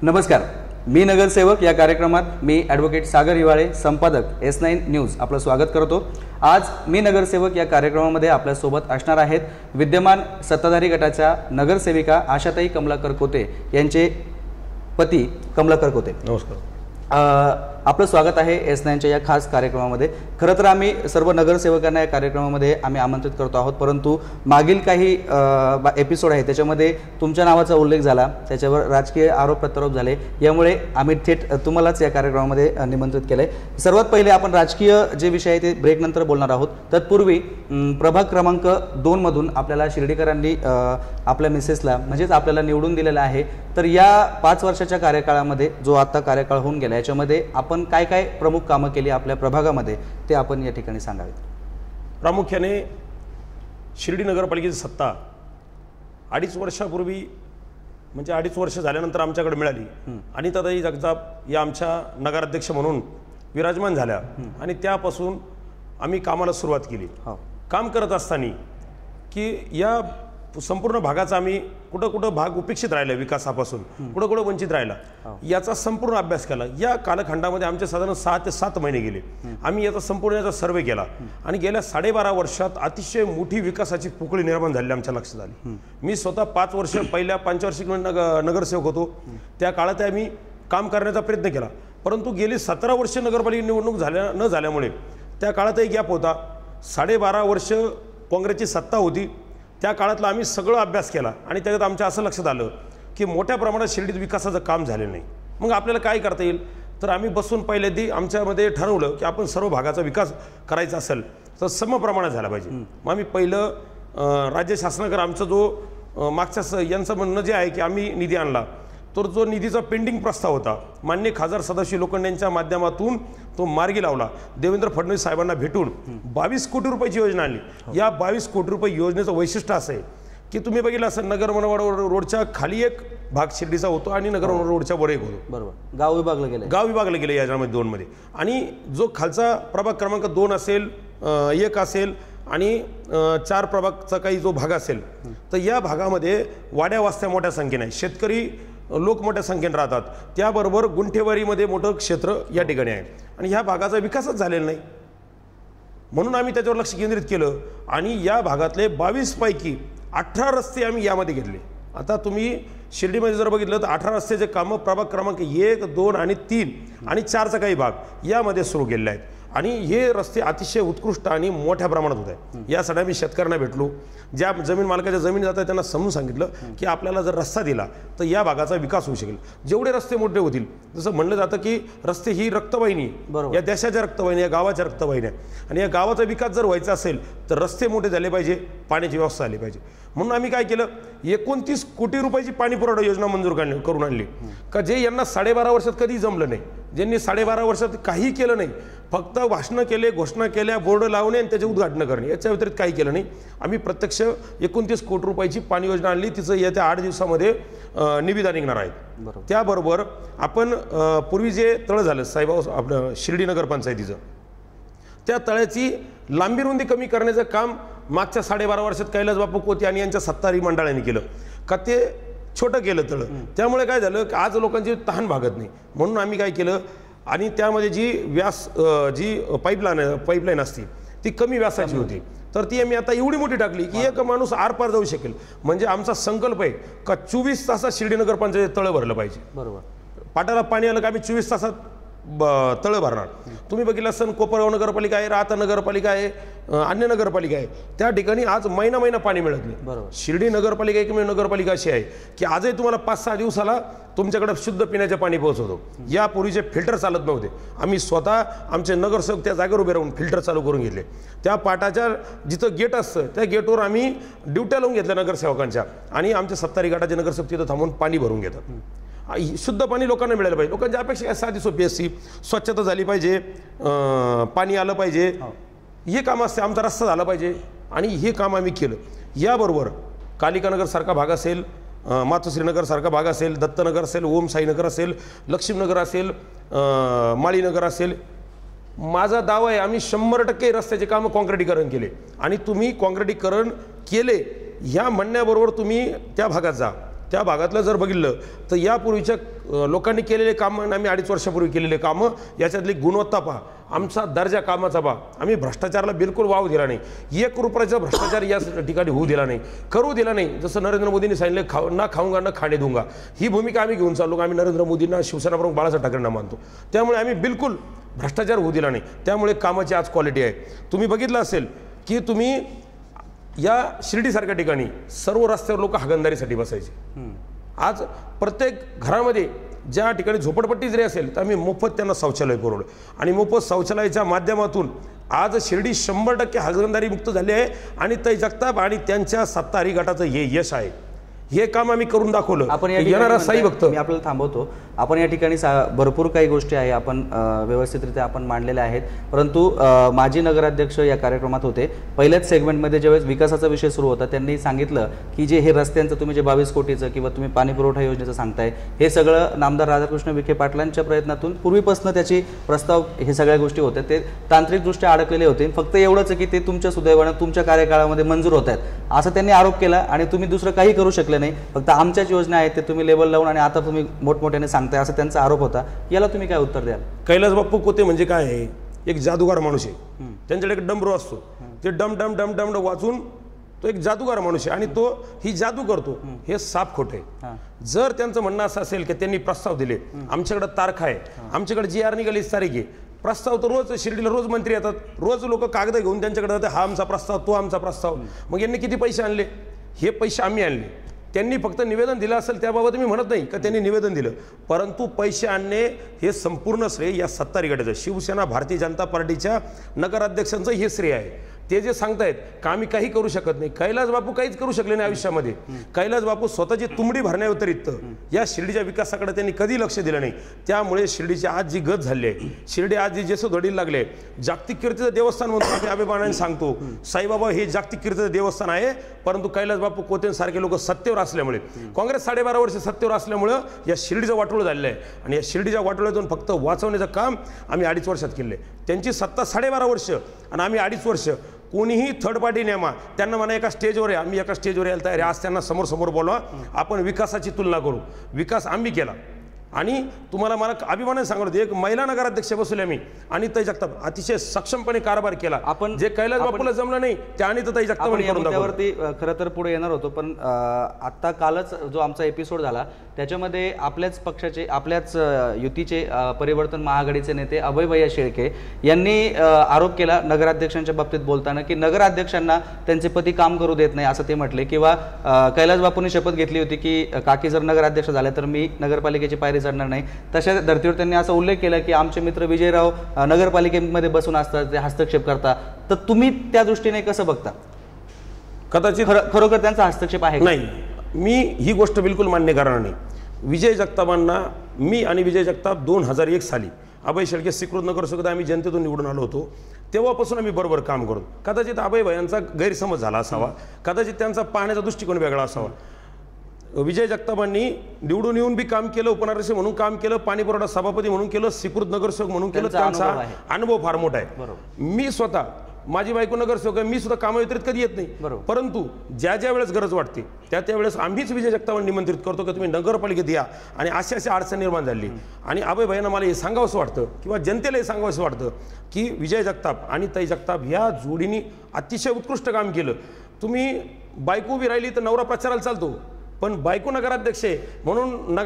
नमस्कार, मी नगरसेवक या कार्यक्रमात मी ॲडव्होकेट सागर हिवाळे, संपादक S9 न्यूज आपलं स्वागत करतो। आज मी नगरसेवक या कार्यक्रमामध्ये आपल्यासोबत असणार आहेत विद्यमान सत्ताधारी गटाच्या नगरसेविका आशाताई कमलाकर कोते यांचे पती कमलाकर कोते। नमस्कार, आपलं स्वागत आहे S9च्या या खास कार्यक्रमामध्ये। खरं तर आम्ही सर्व नगरसेवकांना या कार्यक्रमामध्ये आम्ही आमंत्रित करतो आहोत, परंतु मागील काही एपिसोड आहे त्याच्यामध्ये तुमच्या नावाचा उल्लेख झाला, त्याच्यावर राजकीय आरोप प्रत्यारोप झाले, यामुळे आम्ही थेट तुम्हालाच या कार्यक्रमामध्ये निमंत्रित केलंय। सर्वात पहिले आपण राजकीय जे विषय आहे ते ब्रेक नंतर बोलणार आहोत। तत्पूर्वी प्रभाग क्रमांक 2 मधून आपल्याला शिर्डीकरांनी आपल्या मिसेसला म्हणजेच आपल्याला निवडून दिलेला आहे। तर या 5 वर्षाच्या कार्यकाळामध्ये जो आता कार्यकाळ होऊन गेला याच्यामध्ये आपण काय काय प्रमुख कामं केली आपल्या प्रभागामध्ये ते आपण या ठिकाणी सांगावे। प्रामुख्याने शिर्डी नगरपालिकेची सत्ता 2.5 वर्षापूर्वी म्हणजे 2.5 वर्ष झाल्यानंतर आमच्याकडे मिळाली। अनिताताई जगताप या आमच्या नगराध्यक्ष म्हणून विराजमान झाल्या आणि त्यापासून आम्ही कामाला सुरुवात केली। काम करत असताना की या संपूर्ण भागाचा आम्ही कुठं भाग उपेक्षित राहिला, विकासापासून कुठं वंचित राहिला, याचा संपूर्ण अभ्यास केला। या कालखंडामध्ये आमचे साधारण 6 ते 7 महिने गेले। आम्ही याचा संपूर्ण याचा सर्वे केला आणि गेल्या 12.5 वर्षात अतिशय मोठी विकासाची पोकळी निर्माण झाली आमच्या लक्षात आली। मी स्वतः 5 वर्ष पहिल्या पंचवार्षिक नगरसेवक होतो, त्या काळात आम्ही काम करण्याचा प्रयत्न केला, परंतु गेली 17 वर्ष नगरपालिका निवडणूक न झाल्यामुळे त्या काळातही गॅप होता। 12.5 वर्ष काँग्रेसची सत्ता होती, त्या काळातला आम्ही सगळं अभ्यास केला आणि त्याच्यात आमच्या असं लक्षात आलं की मोठ्या प्रमाणात शिर्डीत विकासाचं काम झालेलं नाही। मग आपल्याला काय करता येईल, तर आम्ही बसून पहिल्यांदा आमच्यामध्ये ठरवलं की आपण सर्व भागाचा विकास करायचा असेल तर समप्रमाणात झाला पाहिजे। मग आम्ही पहिलं राज्य शासनाकडे आमचा जो मागच्या यांचं म्हणणं जे आहे की आम्ही निधी आणला, तर जो निधीचा पेंडिंग प्रस्ताव होता माननीय खासदार सदाशिव लोखंडे यांच्या माध्यमातून तो मार्गी लावला। देवेंद्र फडणवीस साहेबांना भेटून 22 कोटी रुपयाची योजना आणली। या 22 कोटी रुपये योजनेचं वैशिष्ट्य असं आहे की तुम्ही बघितलं असं नगर मनमाड रोडच्या खाली एक भाग शिर्डीचा होतो आणि नगर मनमाड रोडच्या वर एक होतो, बरोबर गाव विभागला गेले याच्यामध्ये 2 मध्ये। आणि जो खालचा प्रभाग क्रमांक 2 असेल, 1 असेल आणि 4 प्रभागचा काही जो भाग असेल, तर या भागामध्ये वाड्या वस्त्या मोठ्या संख्येने, शेतकरी लोक मोठ्या संख्येने राहतात, त्याबरोबर गुंठेवारीमध्ये मोठं क्षेत्र या ठिकाणी आहे आणि ह्या भागाचा विकासच झालेला नाही। म्हणून आम्ही त्याच्यावर लक्ष केंद्रित केलं आणि या भागातले 22 पैकी 18 रस्ते आम्ही यामध्ये घेतले। आता तुम्ही शिर्डीमध्ये जर बघितलं तर 18 रस्त्याचे कामं प्रभाग क्रमांक 1, 2 आणि 3 आणि 4चा काही भाग यामध्ये सुरू केलेले आहेत आणि हे रस्ते अतिशय उत्कृष्ट आणि मोठ्या प्रमाणात होत आहे। यासाठी आम्ही शेतकऱ्यांना भेटलो, ज्या जमीन मालकाच्या जमिनी जातात त्यांना समजून सांगितलं की आपल्याला जर रस्ता दिला तर या भागाचा विकास होऊ शकेल। जेवढे रस्ते मोठे होतील, जसं म्हणलं जातं की रस्ते ही रक्तवाहिनी, या देशाच्या रक्तवाहिनी, या गावाच्या रक्तवाहिनी आहे आणि या गावाचा विकास जर व्हायचा असेल तर रस्ते मोठे झाले पाहिजे, पाण्याची व्यवस्था झाली पाहिजे। म्हणून आम्ही काय केलं, 29 कोटी रुपयाची पाणी पुरवठा योजना मंजूर करून आणली का जे यांना 12.5 वर्षात कधी जमलं नाही, ज्यांनी 12.5 वर्षात काही केलं नाही, फक्त भाषणं केले, घोषणा केल्या, बोर्ड लावणे आणि त्याचे उद्घाटन करणे, याच्या व्यतिरिक्त काही केलं नाही। आम्ही प्रत्यक्ष 29 कोटी रुपयाची पाणी योजना आणली, तिचं येत्या 8 दिवसामध्ये निविदा निघणार आहेत। त्याबरोबर आपण पूर्वी जे तळ झालं साहेबराव आपलं शिर्डी नगरपंचायतीचं, त्या तळ्याची लांबी रुंदी कमी करण्याचं काम मागच्या 12.5 वर्षात कैलास बापू कोते आणि यांच्या सत्ताधारी मंडळाने केलं का ते छोटं केलं तळ। त्यामुळे काय झालं की आज लोकांची तहान भागत नाही, म्हणून आम्ही काय केलं आणि त्यामध्ये जी पाईपलाईन असते ती कमी व्यासाची होती, तर ती आम्ही आता एवढी मोठी टाकली की एक माणूस आरपार जाऊ शकेल। म्हणजे आमचा संकल्प आहे का 24 तासात शिर्डी नगरपंचायत तळ भरलं पाहिजे। बरोबर, पाटाला पाणी आलं का आम्ही 24 तासात तळ भरणार। तुम्ही बघितलं असं कोपरगाव नगरपालिका आहे, राहता नगरपालिका आहे, अन्य नगरपालिका आहे, त्या ठिकाणी आज महिना पाणी मिळत नाही। बरोबर, शिर्डी नगरपालिका एकमेव नगरपालिका अशी आहे की आजही तुम्हाला 5-6 दिवसाला तुमच्याकडे शुद्ध पिण्याचे पाणी पोहोचवतो। यापूर्वीचे फिल्टर चालत नव्हते, आम्ही स्वतः आमचे नगरसेवक त्या जागेवर उभे राहून फिल्टर चालू करून घेतले। त्या पाटाच्या जिथं गेट असतं त्या गेटवर आम्ही ड्युट्या लावून घेतल्या नगरसेवकांच्या आणि आमच्या सत्ताधारी गटाचे नगरसेवक तिथं थांबून पाणी भरून घेतात। शुद्ध पाणी लोकांना मिळालं पाहिजे। लोकांची अपेक्षा साधी सोपी असते, स्वच्छता झाली पाहिजे, पाणी आलं पाहिजे, हे काम असते, आमचा रस्ता झाला पाहिजे आणि हे काम आम्ही केलं। याबरोबर कालिकानगर सारखा भाग असेल, मातोश्रीनगर सारखा भाग असेल, दत्तनगर असेल, ओम साईनगर असेल, लक्ष्मीनगर असेल, माळीनगर असेल, माझा दावा आहे आम्ही 100% रस्त्याचे काम काँक्रिटीकरण केले आणि तुम्ही काँक्रिटीकरण केले ह्या म्हणण्याबरोबर तुम्ही त्या भागात जा, त्या भागातलं जर बघितलं तर यापूर्वीच्या लोकांनी केलेले कामं, आम्ही 2.5 वर्षापूर्वी केलेले कामं, याच्यातली गुणवत्ता पहा, आमचा दर्जा कामाचा पहा. आम्ही भ्रष्टाचाराला बिलकुल वाव दिला नाही. 1 रुपयाचा भ्रष्टाचार या ठिकाणी होऊ दिला नाही, करू दिला नाही. जसं नरेंद्र मोदींनी सांगितलं, ना खाऊंगा ना खाणे दूंगा, ही भूमिका आम्ही घेऊन चाललो. आम्ही नरेंद्र मोदींना, शिवसेना प्रमुख बाळासाहेब ठाकरेंना मानतो. त्यामुळे आम्ही बिलकुल भ्रष्टाचार होऊ दिला नाही. त्यामुळे कामाची आज क्वालिटी आहे. तुम्ही बघितलं असेल की तुम्ही या शिर्डीसारख्या ठिकाणी सर्व रस्त्यावर लोक हागणदारीसाठी बसायचे. आज प्रत्येक घरामध्ये ज्या ठिकाणी झोपडपट्टी जरी असेल तर आम्ही मोफत त्यांना शौचालय पुरवलं आणि मोफत शौचालयाच्या माध्यमातून आज शिर्डी 100% हागणदारी मुक्त झाली आहे. आणि ताई जगताप आणि त्यांच्या सत्ताधारी गटाचं हे यश आहे. हे काम आम्ही करून दाखवलं. आपण येणारा साई भक्त, मी आपल्याला थांबवतो. आपण या ठिकाणी भरपूर काही गोष्टी आहे आपण व्यवस्थितरित्या आपण मांडलेल्या आहेत. परंतु माजी नगराध्यक्ष या कार्यक्रमात होते. पहिल्याच सेगमेंटमध्ये ज्यावेळेस विकासाचा विषय सुरू होता त्यांनी सांगितलं की जे हे रस्त्यांचं तुम्ही जे 22 कोटीचं किंवा तुम्ही पाणी पुरवठा योजनेचं सांगताय, हे सगळं नामदार राधाकृष्ण विखे पाटलांच्या प्रयत्नातून पूर्वीपासून त्याची प्रस्ताव हे सगळ्या गोष्टी होत्या, ते तांत्रिकदृष्ट्या अडकलेले होते. फक्त एवढंच की ते तुमच्या सुदैवानं तुमच्या कार्यकाळामध्ये मंजूर होत आहेत असं त्यांनी आरोप केला आणि तुम्ही दुसरं काही करू शकले नाही. फक्त आमच्याच योजना आहेत ते तुम्ही लेबल लावून आणि आता तुम्ही मोठमोठ्याने सांगताय असं त्यांचा आरोप होता. याला तुम्ही काय उत्तर द्याल? कैलास बाप्पू कोते म्हणजे काय आहे? एक जादूगार माणूस आहे. त्यांच्याकडे एक डमरू असतो, ते डम डम डम डम डम वाचून तो एक जादूगार माणूस आहे आणि तो ही जादू करतो. हे साफ खोटे. जर त्यांचं म्हणणं असं असेल की त्यांनी प्रस्ताव दिले, आमच्याकडे तारखा आहे, आमच्याकडे GR निघालीच तारीख आहे, प्रस्ताव तर रोज शिर्डीला रोज मंत्री येतात, रोज लोक कागद घेऊन त्यांच्याकडे जातात, हा आमचा प्रस्ताव, तो आमचा प्रस्ताव. मग यांनी किती पैसे आणले? हे पैसे आम्ही आणले. त्यांनी फक्त निवेदन दिलं असेल त्याबाबत मी म्हणत नाही का त्यांनी निवेदन दिलं, परंतु पैसे आणणे हे संपूर्ण श्रेय या सत्ताधारी गटाचं, शिवसेना भारतीय जनता पार्टीच्या नगराध्यक्षांचं हे श्रेय आहे. ते जे सांगतायत का आम्ही काही करू शकत नाही, कैलास बापू काहीच करू शकले नाही आयुष्यामध्ये. कैलास बापू स्वतःची तुंबडी भरण्याव्यतिरिक्त या शिर्डीच्या विकासाकडे त्यांनी कधी लक्ष दिलं नाही. त्यामुळे शिर्डीची आज जी गत झाली आहे, शिर्डी आज जी जेसोधडीला लागले, जागतिक कीर्तीचं देवस्थान म्हणून आम्ही अभिमानाने सांगतो. साईबाबा हे जागतिक कीर्तीचं देवस्थान आहे, परंतु कैलास बापू कोतेंसारखे लोक सत्तेवर असल्यामुळे, काँग्रेस 12.5 वर्ष सत्तेवर असल्यामुळं या शिर्डीचं वाटोळं झालेलं आहे. आणि या शिर्डीच्या वाटोळ्यातून फक्त वाचवण्याचं काम आम्ही 2.5 वर्षात केले. त्यांची सत्ता 12.5 वर्ष आणि आम्ही 2.5 वर्ष. कोणीही थर्ड पार्टी नेमा त्यांना म्हणा एका स्टेजवर आहे, आम्ही एका स्टेजवर यायला तयार आहे. आज त्यांना समोर समोर बोलवा, आपण विकासाची तुलना करू. विकास आम्ही केला आणि तुम्हाला मला अभिमानाने सांगतो, एक महिला नगराध्यक्ष बसवले आम्ही आणि ताई जगताप अतिशय सक्षमपणे कारभार केला. आपण जे कैलास बापूला जमलं नाही त्या आणि ताई जगतापवरती खरं तर पुढे येणार होतो, पण आता कालच जो आमचा एपिसोड झाला त्याच्यामध्ये आपल्याच पक्षाचे, आपल्याच युतीचे परिवर्तन महाआघाडीचे नेते अभय भैया शेळके यांनी आरोप केला नगराध्यक्षांच्या बाबतीत बोलताना की नगराध्यक्षांना त्यांचे पती काम करू देत नाही असं ते म्हटले. किंवा कैलास बापूंनी शपथ घेतली होती की काकी जर नगराध्यक्ष झाल्या तर मी नगरपालिकेची पायरी चढणार नाही. तशा धर्तीवर त्यांनी असा उल्लेख केला की आमचे मित्र विजयराव नगरपालिकेमध्ये बसून असतात, ते हस्तक्षेप करतात. तर तुम्ही त्या दृष्टीने कसं बघता? कदाचित खरोखर त्यांचा हस्तक्षेप आहे? नाही, मी ही गोष्ट बिलकुल मान्य करणार नाही. विजय जगतापांना मी आणि विजय जगताप 2001 साली अभय शेळके स्वीकृत नगरसेवक आम्ही जनतेतून निवडून आलो होतो, तेव्हापासून आम्ही बरोबर काम करतो. कदाचित अभय भैयांचा गैरसमज झाला असावा, कदाचित त्यांचा पाहण्याचा दृष्टिकोन वेगळा असावा. विजय जगतापांनी निवडून येऊन बी काम केलं, उपनगराध्यक्ष म्हणून काम केलं, पाणी पुरवठा सभापती म्हणून केलं, स्वीकृत नगरसेवक म्हणून केलं. त्यांचा अनुभव फार मोठा आहे. मी स्वतः, माझी बायको नगरसेवक आहे, मी सुद्धा कामाव्यतिरिक्त कधी येत नाही, परंतु ज्या ज्या वेळेस गरज वाटते त्या वेळेस आम्हीच विजय जगतापांना निमंत्रित करतो की तुम्ही नगरपालिकेत या. आणि अशी अडचण निर्माण झाली आणि अभय भाईंना मला हे सांगावंसं वाटतं किंवा जनतेला हे सांगावंसं वाटतं की विजय जगताप आणि ताई जगताप या जोडीने अतिशय उत्कृष्ट काम केलं. तुम्ही बायको उभी राहिली तर नवरा प्रचाराला चालतो, पण बायको नगराध्यक्ष आहे म्हणून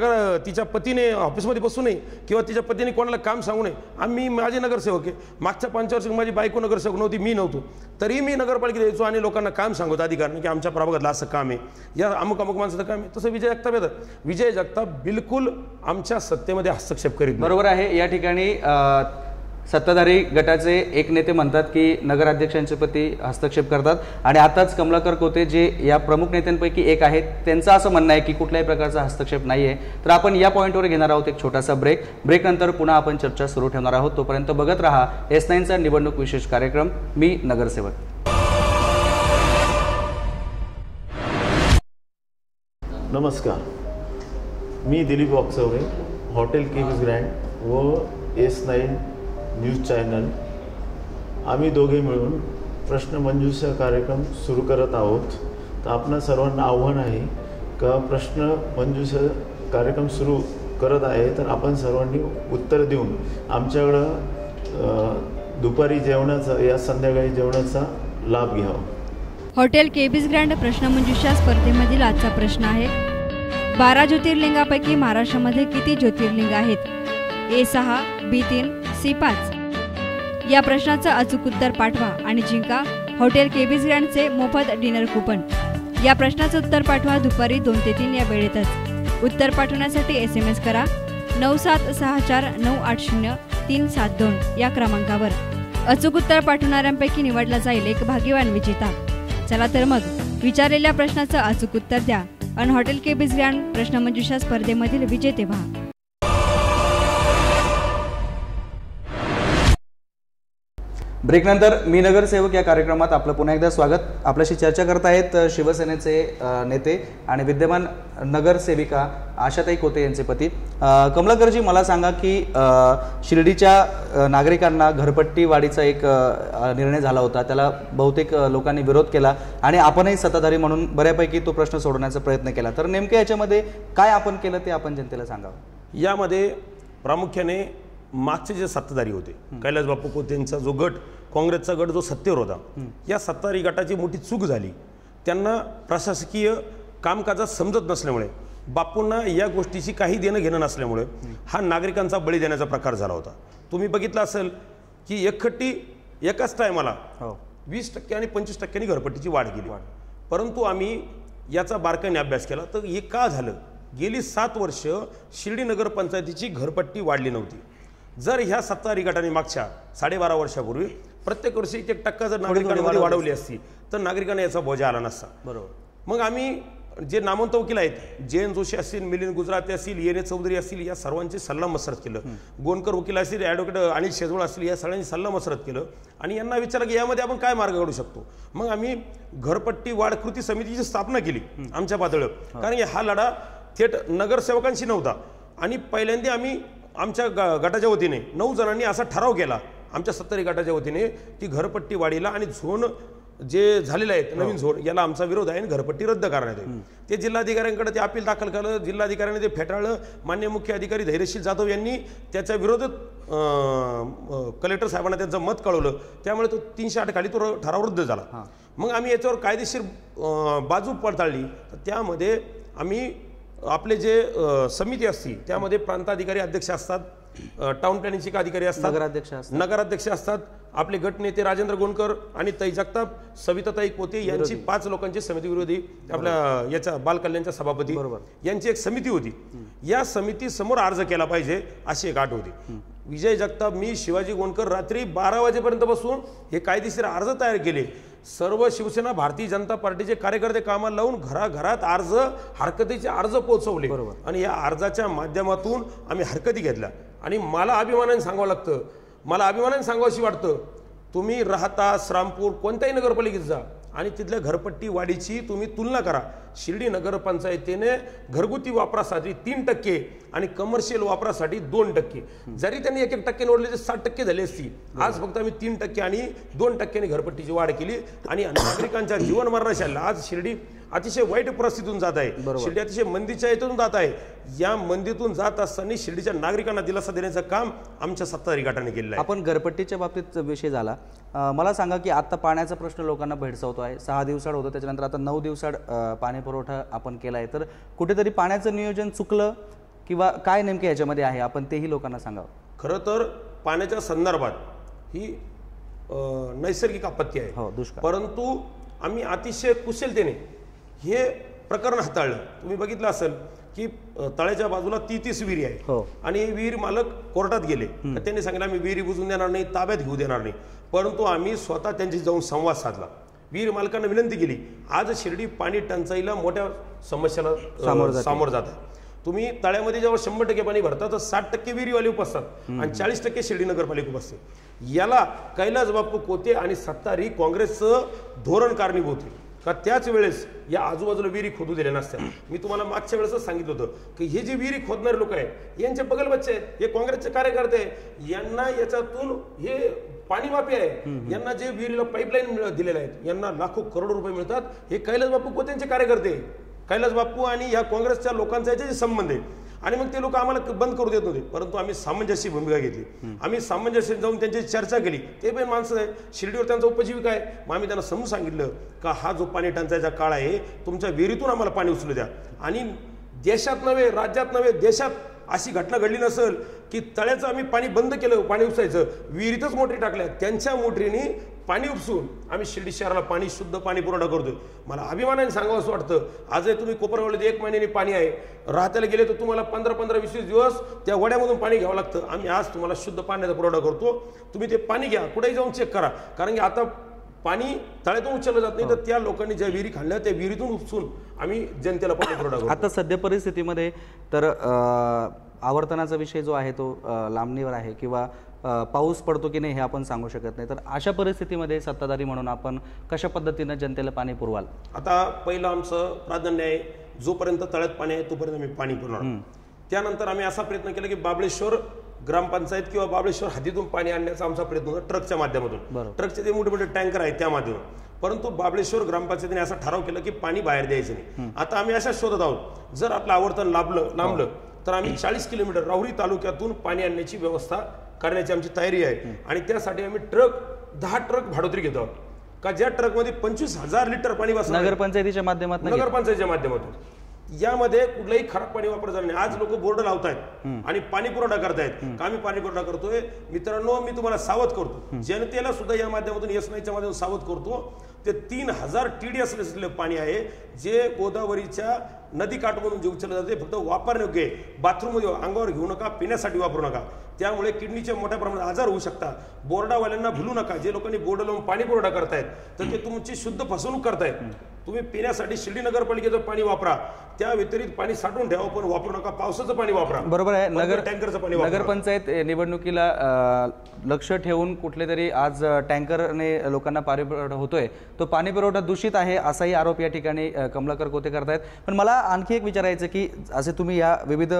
तिच्या पतीने ऑफिसमध्ये बसू नये किंवा तिच्या पतीने कोणाला काम सांगू नये. आम्ही माझे नगरसेवक आहे, मागच्या 5 वर्ष माझी बायको नगरसेवक नव्हती, मी नव्हतो, तरी मी नगरपालिकेत यायचो आणि लोकांना काम सांगतो अधिकाराने की आमच्या प्रभागातलं असं काम आहे, या अमुक अमुक माणसाचं काम आहे. तसं विजय जगताप येतात. विजय जगताप बिलकुल आमच्या सत्तेमध्ये हस्तक्षेप करीत नाही. बरोबर आहे. या ठिकाणी सत्ताधारी गटाचे एक नेते म्हणतात की नगराध्यक्षांचे पती हस्तक्षेप करतात आणि आताच कमलाकर कोते जे या प्रमुख नेत्यांपैकी एक आहेत त्यांचं असं म्हणणं आहे की कुठल्याही प्रकारचा हस्तक्षेप नाही आहे. तर आपण या पॉईंटवर घेणार आहोत एक छोटासा ब्रेकनंतर पुन्हा आपण चर्चा सुरू ठेवणार आहोत. तोपर्यंत बघत रहा S9चा निवडणूक विशेष कार्यक्रम. मी नगरसेवक. नमस्कार, मी Dilip Wakchaure, hotel Kings grand व S9 न्यूज चॅनल आम्ही दोघे मिळून प्रश्नमंजुषा कार्यक्रम सुरू करत आहोत. तर आपणा सर्वांना आव्हान आहे का प्रश्न मंजुषा कार्यक्रम सुरू करत आहे, तर आपण सर्वांनी उत्तर देऊन आमच्याकडं दुपारी जेवणाचा या संध्याकाळी जेवणाचा लाभ घ्यावा. हॉटेल केबीज ग्रँड प्रश्नमंजुषा स्पर्धेमधील आजचा प्रश्न आहे, 12 ज्योतिर्लिंगापैकी महाराष्ट्रामध्ये किती ज्योतिर्लिंग आहेत? A6, B3, C5. या प्रश्नाचं अचूक उत्तर पाठवा आणि जिंका हॉटेल केबीज ग्रँडचे मोफत डिनर कुपन. या प्रश्नाचं उत्तर पाठवा दुपारी 2 ते 3 या वेळेतच. उत्तर पाठवण्यासाठी SMS करा 9764980372 या क्रमांकावर. अचूक उत्तर पाठवणाऱ्यांपैकी निवडला जाईल एक भाग्यवान विजेता. चला तर मग विचारलेल्या प्रश्नाचं अचूक उत्तर द्या आणि हॉटेल केबीज ग्रँड प्रश्नमंजुषा स्पर्धेमधील विजेते व्हा. ब्रेकनंतर मी नगरसेवक या कार्यक्रमात आपलं पुन्हा एकदा स्वागत. आपल्याशी चर्चा करत आहेत शिवसेनेचे नेते आणि विद्यमान नगरसेविका आशाताई कोते यांचे पती. कमलाकरजी, मला सांगा की शिर्डीच्या नागरिकांना घरपट्टी वाढीचा एक निर्णय झाला होता, त्याला बहुतेक लोकांनी विरोध केला आणि आपणही सत्ताधारी म्हणून बऱ्यापैकी तो प्रश्न सोडवण्याचा प्रयत्न केला. तर नेमके याच्यामध्ये काय आपण केलं ते आपण जनतेला सांगावं. यामध्ये प्रामुख्याने मागचे जे सत्ताधारी होते, कैलास बापू कोते यांचा जो गट, काँग्रेसचा गट जो सत्तेवर होता, या सत्ताधारी गटाची मोठी चूक झाली. त्यांना प्रशासकीय कामकाजात समजत नसल्यामुळे, बापूंना या गोष्टीची काही देणं घेणं नसल्यामुळे हा नागरिकांचा बळी देण्याचा प्रकार झाला होता. तुम्ही बघितलं असेल की एकखट्टी एकाच टायमाला 20% आणि 25% घरपट्टीची वाढ केली. परंतु आम्ही याचा बारकाईने अभ्यास केला तर हे का झालं? गेली 7 वर्ष शिर्डी नगरपंचायतीची घरपट्टी वाढली नव्हती. जर ह्या सत्ताधारी गटाने मागच्या 12.5 वर्षापूर्वी प्रत्येक वर्षी 1% जर नागरिकांमध्ये वाढवली असती तर नागरिकांना याचा बोजा आला नसता. बरोबर. मग आम्ही जे नामवंत वकील आहेत, जयंत जोशी असतील, मिलिंद गुजराती असतील, येणे चौधरी असतील, या सर्वांची सल्लामसलत केलं. गोंडकर वकील असतील, ॲडव्होकेट अनिल शेजवळ असतील, या सगळ्यांनी सल्लामसलत केलं आणि यांना विचारलं की यामध्ये आपण काय मार्ग काढू शकतो. मग आम्ही घरपट्टी वाढ कृती समितीची स्थापना केली आमच्या पातळीवर, कारण हा लढा थेट नगरसेवकांशी नव्हता. आणि पहिल्यांदा आम्ही आमच्या गटाच्या वतीने 9 जणांनी असा ठराव केला आमच्या सत्ताधारी गटाच्या वतीने की घरपट्टी वाढीला आणि झोन जे झालेले आहेत नवीन झोन याला आमचा विरोध आहे आणि घरपट्टी रद्द करण्यात येईल. ते जिल्हाधिकाऱ्यांकडे ते अपील दाखल केलं, जिल्हाधिकाऱ्यांनी ते फेटाळलं. मान्य मुख्य अधिकारी धैर्यशील जाधव यांनी त्याच्या विरोधात कलेक्टर साहेबांना त्यांचं मत कळवलं. त्यामुळे तो 308 खाली तो ठराव रद्द झाला. मग आम्ही याच्यावर कायदेशीर बाजू पडताळली. त्यामध्ये आम्ही आपले जे समिती असते त्यामध्ये प्रांताधिकारी अध्यक्ष असतात, टाउन प्लॅनिंगचे अधिकारी असतात, नगराध्यक्ष असतात, आपले गटनेते राजेंद्र गोंडकर आणि ताई जगताप, सविताताई कोते यांची 5 लोकांची समिती विरोधी आपल्या याच्या बालकल्याणच्या सभापती यांची एक समिती होती. या समिती समोर अर्ज केला पाहिजे अशी एक अट होती. विजय जगताप, मी, शिवाजी गोंडकर रात्री 12 वाजेपर्यंत बसून हे कायदेशीर अर्ज तयार केले. सर्व शिवसेना भारतीय जनता पार्टीचे कार्यकर्ते कामाला लावून घराघरात अर्ज हरकतीचे अर्ज पोहोचवले आणि या अर्जाच्या माध्यमातून आम्ही हरकती घेतल्या. आणि मला अभिमानाने सांगावं लागतं, मला अभिमानाने सांगावंशी वाटतं, तुम्ही राहता श्रामपूर कोणत्याही नगरपालिकेत जा आणि तिथल्या घरपट्टी वाढीची तुम्ही तुलना करा. शिर्डी नगरपंचायतीने घरगुती वापरासाठी 3% आणि कमर्शियल वापरासाठी 2%. जरी त्यांनी 1% निवडले तर 60% झाली असती. आज फक्त आम्ही 3% आणि 2% घरपट्टीची वाढ केली आणि नागरिकांच्या जीवन मरणाशाला आज शिर्डी अतिशय वाईट परिस्थितीतून जात आहे. शिर्डी अतिशय मंदीच्या यातून जात आहे. या मंदीतून जात असताना शिर्डीच्या नागरिकांना दिलासा देण्याचं काम आमच्या सत्ताधारी गटाने केलेलं आहे. आपण घरपट्टीच्या बाबतीत विषय झाला, मला सांगा की आता पाण्याचा प्रश्न लोकांना भेडसावतो आहे. 6 दिवसाड होतं, त्याच्यानंतर आता 9 दिवसाड पाणी पुरवठा आपण केला आहे. तर कुठेतरी पाण्याचं नियोजन चुकलं किंवा काय नेमके याच्यामध्ये आहे, आपण तेही लोकांना सांगावं. खरं तर पाण्याच्या संदर्भात ही नैसर्गिक आपत्ती आहे. परंतु आम्ही अतिशय कुशलतेने हे प्रकरण हाताळलं. तुम्ही बघितलं असेल की तळ्याच्या बाजूला 33 विहिरी आहे आणि विहीर मालक कोर्टात गेले. त्यांनी सांगितलं आम्ही विहिरी बुजून देणार नाही, ताब्यात घेऊ देणार नाही. परंतु आम्ही स्वतः त्यांची जाऊन संवाद साधला, विहीर मालकांना विनंती केली. आज शिर्डी पाणी टंचाईला मोठ्या समस्याला सामोरं जात आहे. तुम्ही तळ्यामध्ये जेव्हा 100% पाणी भरतात तर 60% विहिरीवाले उपसतात आणि 40% शिर्डी नगरपालिका उपसते. याला कैलास बापू कोते आणि सत्ताधारी काँग्रेसचं धोरण कारणीभूत आहे. का त्याच वेळेस या आजूबाजूला विहिरी खोदू दिल्या नसत्या. मी तुम्हाला मागच्या वेळेसच सांगितलं होतं की हे जे विहिरी खोदणारे लोक आहेत यांचे बगल बच्चे आहेत, हे काँग्रेसचे कार्यकर्ते आहेत. यांना याच्यातून हे पाणी माफी आहे, यांना जे विहिरीला पाईपलाईन दिलेले आहेत यांना लाखो करोडो रुपये मिळतात. हे कैलास बापू कोतेंचे कार्यकर्ते. कैलास बापू आणि या काँग्रेसच्या लोकांचा याच्याशी संबंध आहे आणि मग ते लोक आम्हाला बंद करू देत नव्हते, परंतु आम्ही सामंजस्य भूमिका घेतली. आम्ही सामंजस्य जाऊन त्यांची चर्चा केली. ते पण माणसं आहे, शिर्डीवर त्यांचा उपजीविका आहे. मग आम्ही त्यांना समजून सांगितलं का हा जो पाणी टंचाईचा काळ आहे, तुमच्या विहिरीतून आम्हाला पाणी उचलू द्या. आणि देशात नव्हे, राज्यात नव्हे, देशात अशी घटना घडली नसेल की तळ्याचं आम्ही पाणी बंद केलं, पाणी उपसायचं, विहिरीतच मोटरी टाकल्या, त्यांच्या मोटरीने पाणी उपसून आम्ही शिर्डी शहराला पाणी, शुद्ध पाणी पुरवठा करतोय. मला अभिमानाने सांगावं असं वाटतं, आजही तुम्ही कोपरगावला 1 महिन्याने पाणी आहे, राहत्याला गेले तर तुम्हाला 15-20 दिवस त्या वड्यामधून पाणी घ्यावं लागतं. आम्ही आज तुम्हाला शुद्ध पाण्याचा पुरवठा करतो, तुम्ही ते पाणी घ्या, कुठेही जाऊन चेक करा. कारण की आता पाणी तळ्यातून उचललं जात नाही, तर त्या लोकांनी ज्या विहिरी खाल्ल्या त्या विहिरीतून उपसून आम्ही जनतेला पाणी पुरवठा करतो. आता सध्या परिस्थितीमध्ये तर आवर्तनाचा विषय जो आहे तो लांबणीवर आहे किंवा पाऊस पडतो की नाही हे आपण सांगू शकत नाही. तर अशा परिस्थितीमध्ये सत्ताधारी म्हणून आपण कशा पद्धतीनं जनतेला पाणी पुरवाल? आता पहिलं आमचं प्राधान्य आहे, जोपर्यंत तळ्यात पाणी आहे तोपर्यंत आम्ही पाणी पुरवणार. त्यानंतर आम्ही असा प्रयत्न केला की बाबळेश्वर ग्रामपंचायत किंवा बाबळेश्वर हद्दीतून पाणी आणण्याचा आमचा प्रयत्न होता, ट्रकच्या माध्यमातून. ट्रकचे जे मोठे मोठे टँकर आहेत त्या माध्यमातून. परंतु बाबळेश्वर ग्रामपंचायतीने असा ठराव केला की पाणी बाहेर द्यायचं नाही. आता आम्ही अशा शोधत आहोत, जर आपलं आवर्तन लांबलं तर आम्ही 40 किलोमीटर राहुरी तालुक्यातून पाणी आणण्याची व्यवस्था करण्याची आमची तयारी आहे. आणि त्यासाठी आम्ही 10 ट्रक भाडोत्री घेतो आहोत का ज्या ट्रकमध्ये 25,000 लिटर पाणी बसणार. नगरपंचायतीच्या माध्यमातून यामध्ये कुठलंही खराब पाणी वापर झालं नाही. आज लोक बोर्ड लावतायत आणि पाणी पुरवठा करतायत का आम्ही पाणी पुरवठा करतोय. मित्रांनो, मी तुम्हाला सावध करतो, जनतेला सुद्धा या माध्यमातून एसनाईच्या माध्यमातून सावध करतो. ते 3000 TDS असलेलं पाणी आहे जे गोदावरीच्या नदी काठमधून जे उचललं जाते, फक्त वापरण्यायोग्य, बाथरूममध्ये अंगावर घेऊ नका, पिण्यासाठी वापरू नका. त्यामुळे किडनीचे मोठ्या प्रमाणात आजार होऊ शकतात. बोर्डावाल्यांना भुलू नका, जे लोकांनी बोर्ड लावून पाणी पुरवठा करतायत तर ते तुमची शुद्ध फसवणूक करतायत. तुम्ही पिण्यासाठी शिर्डी नगरपालिकेचं पाणी वापरा, त्या व्यतिरिक्त पाणी साठवून ठेवा, पण वापरू नका. पावसाचं पाणी वापरा. बरोबर आहे. टँकरचं पाणी वापरा. नगरपंचायत निवडणुकीला लक्ष ठेवून कुठले तरी आज टँकरने लोकांना पाणी पुरवठा होतोय, तो पाणी पुरवठा दूषित आहे असाही आरोप या ठिकाणी कमलाकर कोते करतायत. पण मला आणखी एक विचारायचं की असे तुम्ही या विविध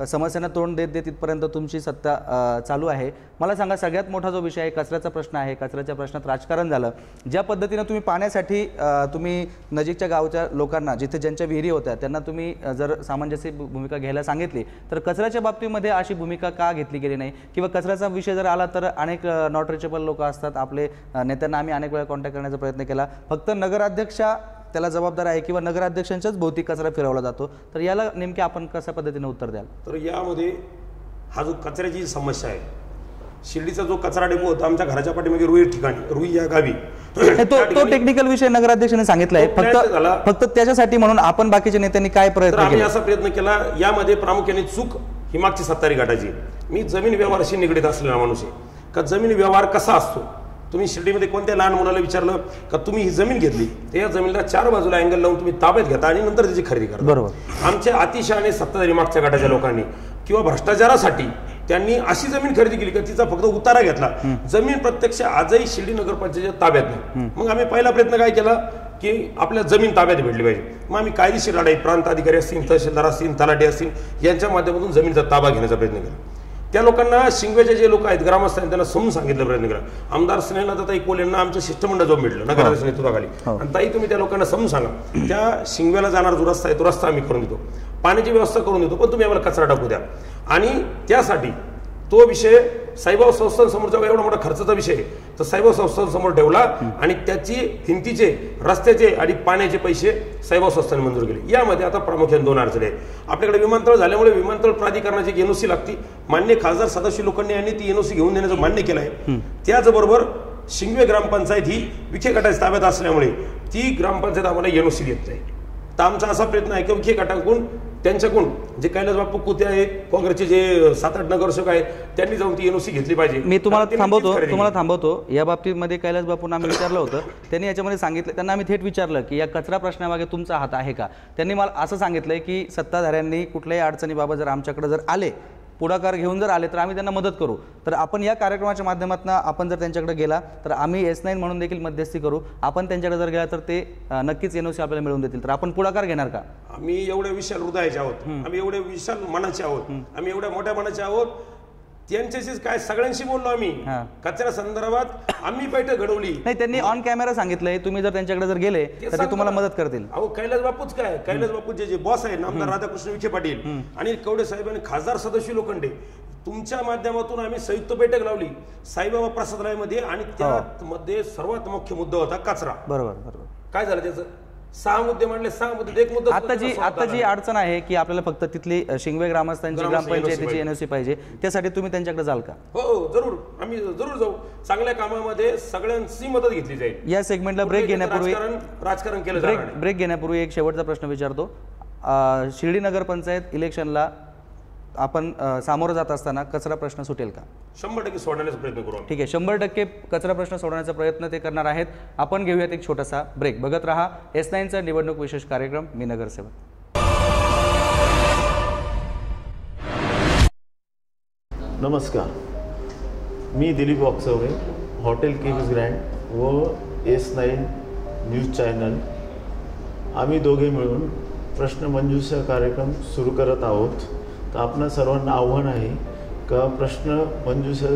समस्यांना तोंड देत इथपर्यंत तुमची सत्ता चालू आहे. मला सांगा, सगळ्यात मोठा जो विषय आहे कचऱ्याचा प्रश्न आहे, कचऱ्याच्या प्रश्नात राजकारण झालं. ज्या पद्धतीनं तुम्ही पाण्यासाठी तुम्ही नजीकच्या गावच्या लोकांना, जिथे ज्यांच्या विहिरी होत्या त्यांना तुम्ही जर सामंजस्य भूमिका घ्यायला सांगितली, तर कचऱ्याच्या बाबतीमध्ये अशी भूमिका का घेतली गेली नाही? किंवा कचऱ्याचा विषय जर आला तर अनेक नॉट रिचेबल लोक असतात, आपले नेत्यांना आम्ही अनेक वेळा कॉन्टॅक्ट करण्याचा प्रयत्न केला, फक्त नगराध्यक्षा त्याला जबाबदार आहे किंवा नगराध्यक्षांच्याच भोवती कचरा फिरवला जातो. तर याला नेमके आपण कशा पद्धतीने उत्तर द्याल? तर यामध्ये हा जो कचऱ्याची समस्या आहे, शिर्डीचा जो कचरा डेपो होता आमच्या घराच्या पाठीमागे रुई ठिकाणी, रुई या गावी, तो टेक्निकल विषय नगराध्यक्षाने सांगितलाय, फक्त त्याच्यासाठी म्हणून आपण बाकीच्या नेत्यांनी काय प्रयत्न केला? आम्ही असा प्रयत्न केला. यामध्ये प्रामुख्याने चूक ही मागची सत्तारी गटाची. मी जमीन व्यवहाराशी निगडीत असलेला माणूस आहे का जमीन व्यवहार कसा असतो. तुम्ही शिर्डीमध्ये कोणत्या लहान मुलाला विचारलं का तुम्ही ही जमीन घेतली, तर या जमिनीला 4 बाजूला अँगल लावून तुम्ही ताब्यात घेता आणि नंतर त्याची खरेदी करता. बरोबर. आमच्या अतिशहाने सत्ताधारी मागच्या गटाच्या लोकांनी किंवा भ्रष्टाचारासाठी त्यांनी अशी जमीन खरेदी केली का तिचा फक्त उतारा घेतला. जमीन प्रत्यक्ष आजही शिर्डी नगरपंचायतीच्या ताब्यात नाही. मग आम्ही पहिला प्रयत्न काय केला की आपल्या जमीन ताब्यात भेटली पाहिजे. मग आम्ही कायदेशीर लढाई, प्रांत अधिकारी असतील, तहसीलदार असतील, तलाठी असतील, यांच्या माध्यमातून जमीनचा ताबा घेण्याचा प्रयत्न केला. त्या लोकांना, शिंगवेचे जे लोक आहेत, ग्रामस्थ आहेत, त्यांना समजून सांगितलं प्रयत्न केला. आमदार स्नेहलताई कोल्हेंना आमचं शिष्टमंडळ जॉब मिळलं नगराध्यक्ष नेतृत्वाखाली. आणि ताई तुम्ही त्या लोकांना समजून सांगा, त्या शिंगव्याला जाणारा जो रस्ता आहे तो रस्ता आम्ही करून देतो, पाण्याची व्यवस्था करून देतो, पण तुम्ही आम्हाला कचरा टाकू द्या. आणि त्यासाठी तो विषय साईबाब संस्थांसमोर जेव्हा एवढा मोठा खर्चाचा विषय आहे तर साईबाब संस्थांसमोर ठेवला आणि त्याची भिंतीचे, रस्त्याचे आणि पाण्याचे पैसे साईबाब संस्थांनी मंजूर केले. यामध्ये आता प्रामुख्याने 2 अडचणी आहेत. आपल्याकडे विमानतळ झाल्यामुळे विमानतळ प्राधिकरणाची NOC लागती. मान्य खासदार सदाशिव लोखंडे यांनी ती NOC घेऊन देण्याचं मान्य केलं आहे. त्याचबरोबर शिंगवे ग्रामपंचायत ही विखे गटाच्या ताब्यात असल्यामुळे ती ग्रामपंचायत आम्हाला NOC देत नाही. तर आमचा असा प्रयत्न आहे की विखे गटाकडून, त्यांच्याकडून जे कैलास बापू कोते आहेत, काँग्रेसचे जे 7-8 नगरसेवक आहेत, त्यांनी जाऊन ती NOC घेतली पाहिजे. मी तुम्हाला थांबवतो. या बाबतीमध्ये कैलास बापूंना आम्ही विचारलं होतं, त्यांनी याच्यामध्ये सांगितलं, त्यांना आम्ही थेट विचारलं की या कचरा प्रश्नामागे तुमचा हात आहे का? त्यांनी मला असं सांगितलंय की सत्ताधाऱ्यांनी कुठल्याही अडचणीबाबत जर आमच्याकडे जर आले, पुढाकार घेऊन जर आले तर आम्ही त्यांना मदत करू. तर आपण या कार्यक्रमाच्या माध्यमातून आपण जर त्यांच्याकडे गेला तर आम्ही S9 म्हणून देखील मध्यस्थी करू. आपण त्यांच्याकडे जर गेला तर ते नक्कीच NOC आपल्याला मिळवून देतील. तर आपण पुढाकार घेणार का? आम्ही एवढे विशाल हृदयाचे आहोत, आम्ही एवढे विशाल मनाचे आहोत, आम्ही एवढ्या मोठ्या मनाचे आहोत त्यांच्याशी काय सगळ्यांशी बोललो आम्ही कचऱ्या संदर्भात आम्ही बैठक घडवली नाही. त्यांनी ऑन कॅमेरा सांगितलंय तुम्ही जर त्यांच्याकडे जर गेले तर ते तुम्हाला मदत करतील. अहो कैलास बापूच काय, कैलास बापूचे जे बॉस आहेत आमदार राधाकृष्ण विखे पाटील आणि कवडे साहेब आणि खासदार सदाशिव लोखंडे, तुमच्या माध्यमातून आम्ही संयुक्त बैठक लावली साईबाबा प्रसादालयामध्ये आणि त्यामध्ये सर्वात मुख्य मुद्दा होता कचरा. बरोबर बरोबर. काय झालं त्याचं? 6 मुद्दे मांडले, 6 मुद्दे एक मुद्दा. आता जी अडचण आहे की आपल्याला फक्त तिथली शिंगवे ग्रामस्थांची ग्रामपंचायतीची एनओसी पाहिजे, त्यासाठी तुम्ही त्यांच्याकडे जाल का? हो जरूर, आम्ही जरूर जाऊ. चांगल्या कामामध्ये सगळ्यांची मदत घेतली जाईल. या सेगमेंटला ब्रेक घेण्यापूर्वी राजकारण केलं ब्रेक घेण्यापूर्वी एक शेवटचा प्रश्न विचारतो. शिर्डी नगर पंचायत इलेक्शनला आपण सामोरं जात असताना कचरा प्रश्न सुटेल का? 100% सोडण्याचा प्रयत्न करू. ठीक आहे, 100% कचरा प्रश्न सोडवण्याचा प्रयत्न ते करणार आहेत. आपण घेऊयात एक छोटासा ब्रेक. बघत रहा S9चा निवडणूक विशेष कार्यक्रम मी नगरसेवक. नमस्कार, मी Dilip Wakchaure, hotel KBs grand व S9 न्यूज चॅनल आम्ही दोघे मिळून प्रश्नमंजुषा कार्यक्रम सुरू करत आहोत. तर आपणा सर्वांना आव्हान आहे का प्रश्नमंजुषा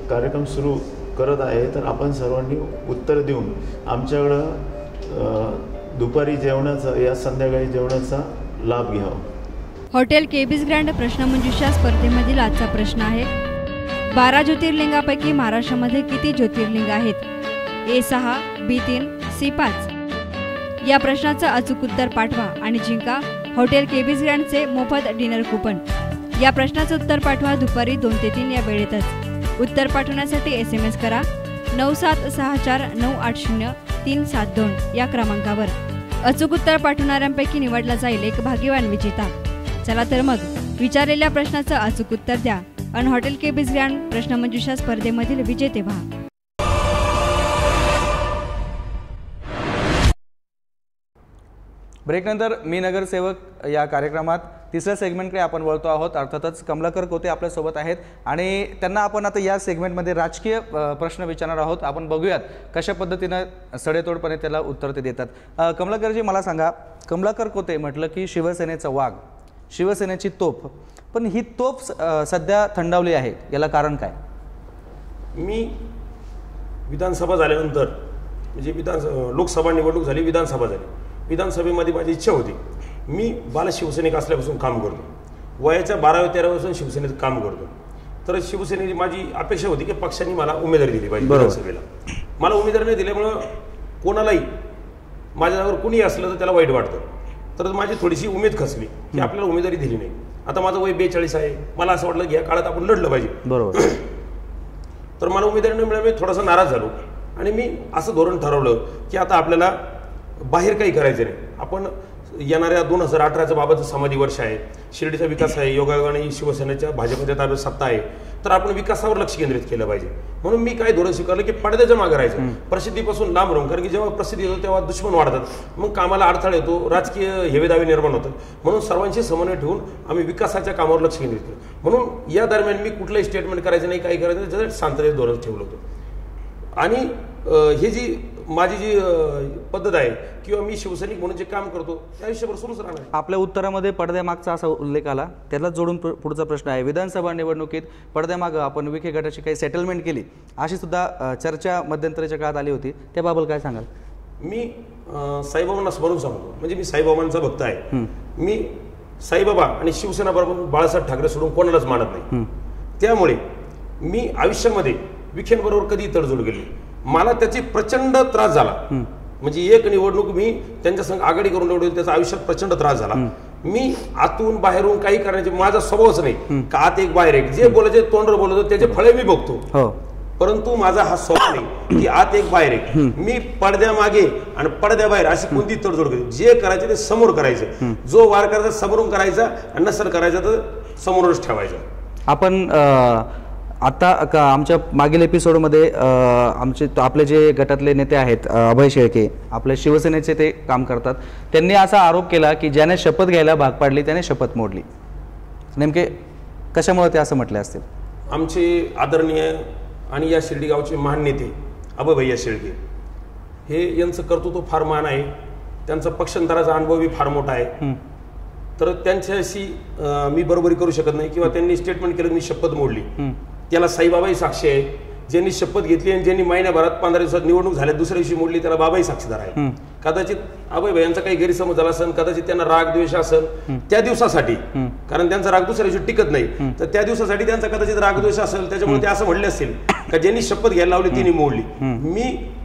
कार्यक्रम सुरू करत आहे तर आपण सर्वांनी उत्तर देऊन आमच्याकडं दुपारी जेवणाचा या संध्याकाळी जेवणाचा लाभ घ्यावा. हॉटेल केबीज ग्रँड प्रश्नमंजुषा स्पर्धेमधील आजचा प्रश्न आहे, 12 ज्योतिर्लिंगापैकी महाराष्ट्रामध्ये किती ज्योतिर्लिंग आहेत? A6, B3, C5. या प्रश्नाचं अचूक उत्तर पाठवा आणि जिंका हॉटेल केबीज ग्रँडचे मोफत डिनर कुपन. या प्रश्नाचं उत्तर पाठवा दुपारी 2 ते 3 या वेळेतच. उत्तर पाठवण्यासाठी SMS करा 9764980372 या क्रमांकावर. अचूक उत्तर पाठवणाऱ्यांपैकी निवडला जाईल एक भाग्यवान विजेता. चला तर मग विचारलेल्या प्रश्नाचं अचूक उत्तर द्या आणि हॉटेल केबीज ग्रँड प्रश्नमंजुषा स्पर्धेमधील विजेते व्हा. ब्रेकनंतर मी नगरसेवक या कार्यक्रमात तिसऱ्या सेगमेंटकडे आपण वळतो आहोत. अर्थातच कमलाकर कोते आपल्यासोबत आहेत आणि त्यांना आपण आता या सेगमेंटमध्ये राजकीय प्रश्न विचारणार आहोत. आपण बघूयात कशा पद्धतीनं सडेतोडपणे त्याला उत्तर ते देतात. कमलाकरजी मला सांगा, कमलाकर कोते म्हटलं की शिवसेनेचा वाघ, शिवसेनेची तोफ, पण ही तोफ सध्या थंडावली आहे, याला कारण काय? मी विधानसभा झाल्यानंतर म्हणजे लोकसभा निवडणूक झाली, विधानसभा झाली, विधानसभेमध्ये माझी इच्छा होती, मी बालशिवसैनिक असल्यापासून काम करतो, वयाच्या 12व्या-13व्या वर्षापासून शिवसेनेचं काम करतो. तर शिवसेनेची माझी अपेक्षा होती की पक्षाने मला उमेदवारी दिली पाहिजे. विधानसभेला मला उमेदवारी नाही दिल्यामुळं कोणालाही माझ्यावर कुणी असलं तर त्याला वाईट वाटतं. तर माझी थोडीशी उमेद खचली की आपल्याला उमेदवारी दिली नाही. आता माझं वय 42 आहे, मला असं वाटलं की या काळात आपण लढलं पाहिजे. बरोबर. तर मला उमेदवारी न मिळाल्यामुळे थोडासा नाराज झालो आणि मी असं धोरण ठरवलं की आता आपल्याला बाहेर काही करायचं नाही. आपण येणाऱ्या 2018च्या बाबतचं समाधी वर्ष आहे, शिर्डीचा विकास आहे, योगायोगाने शिवसेनेच्या भाजपच्या ताब्यात सत्ता आहे, तर आपण विकासावर लक्ष केंद्रित केलं पाहिजे. म्हणून मी काय धोरण स्वीकारलं की पडद्याच्या मागे राहायचं, प्रसिद्धीपासून लांब राहून. कारण की जेव्हा प्रसिद्धी येतो तेव्हा दुश्मन वाढतात, मग कामाला अडथळा येतो, राजकीय हेवेदावे निर्माण होतात. म्हणून सर्वांशी समन्वय ठेवून आम्ही विकासाच्या कामावर लक्ष केंद्रित केलं. म्हणून या दरम्यान मी कुठलंही स्टेटमेंट करायचं नाही, काही करायचं नाही, त्याचं शांततेत धोरण ठेवलं होतं. आणि हे जी माझी जी पद्धत आहे किंवा मी शिवसैनिक म्हणून जे काम करतो त्या आयुष्यभर सुरूच राहणार. आपल्या उत्तरामध्ये पडद्यामागचा असा उल्लेख आला, त्याला जोडून पुढचा प्रश्न आहे, विधानसभा निवडणुकीत पडद्यामागं आपण विखे गटाची काही सेटलमेंट केली अशी सुद्धा चर्चा मध्यंतरीच्या काळात आली होती, त्याबाबत काय सांगाल? मी साईबाबांना स्मरून सांगतो, म्हणजे मी साईबाबांचा भक्त आहे. मी साईबाबा आणि शिवसेना बरोबर बाळासाहेब ठाकरे सोडून कोणालाच मानत नाही. त्यामुळे मी आयुष्यामध्ये विखेंबरोबर कधी तडजोड केली. मला त्याची प्रचंड त्रास झाला, म्हणजे एक निवडणूक मी त्यांच्या संग आघाडी करून निवडली, त्याचा आयुष्यात प्रचंड त्रास झाला. मी आतून बाहेरून काही करण्याचे माझा स्वभावच नाही का आत एक बाहेर एक, जे बोलायचे तोंडवर बोलतो त्याचे फळे मी बघतो. परंतु माझा हा स्वभाव नाही की आत एक बाहेर एक. मी पडद्यामागे आणि पडद्याबाहेर अशी कोणती तडजोड करेल. जे करायचे ते समोर करायचं, जो वार करायचा समोरून करायचा आणि नसेल करायचा तर समोरच ठेवायचं. आपण आता आमच्या मागील एपिसोडमध्ये आपले जे गटातले नेते आहेत अभय शेळके, आपल्या शिवसेनेचे ते काम करतात, त्यांनी असा आरोप केला की ज्याने शपथ घ्यायला भाग पाडली त्याने शपथ मोडली. नेमके कशामुळे ते असं म्हटले असतील? आमचे आदरणीय आणि या शिर्डी गावचे महान नेते अभय भैया शेळके, हे यांचं कर्तृत्व फार मान आहे, त्यांचा पक्षांतराचा अनुभवही फार मोठा आहे. तर त्यांच्याशी मी बरोबरी करू शकत नाही किंवा त्यांनी स्टेटमेंट केलं मी शपथ मोडली, त्याला साईबाबाही साक्षी आहे. ज्यांनी शपथ घेतली आणि ज्यांनी महिन्याभरात 15 दिवसात निवडणूक झाल्या दुसऱ्या दिवशी मोडली त्याला बाबाही साक्षीदार आहे. कदाचित अभय भैयांचा काही गैरसमज झाला असेल, कदाचित त्यांना राग द्वेष असेल त्या दिवसासाठी, कारण त्यांचा राग दुसऱ्या दिवशी टिकत नाही, तर त्या दिवसासाठी त्यांचा कदाचित राग द्वेष असेल, त्याच्यामुळे ते असं म्हणले असतील का ज्यांनी शपथ घ्यायला लावली तिने मोडली. मी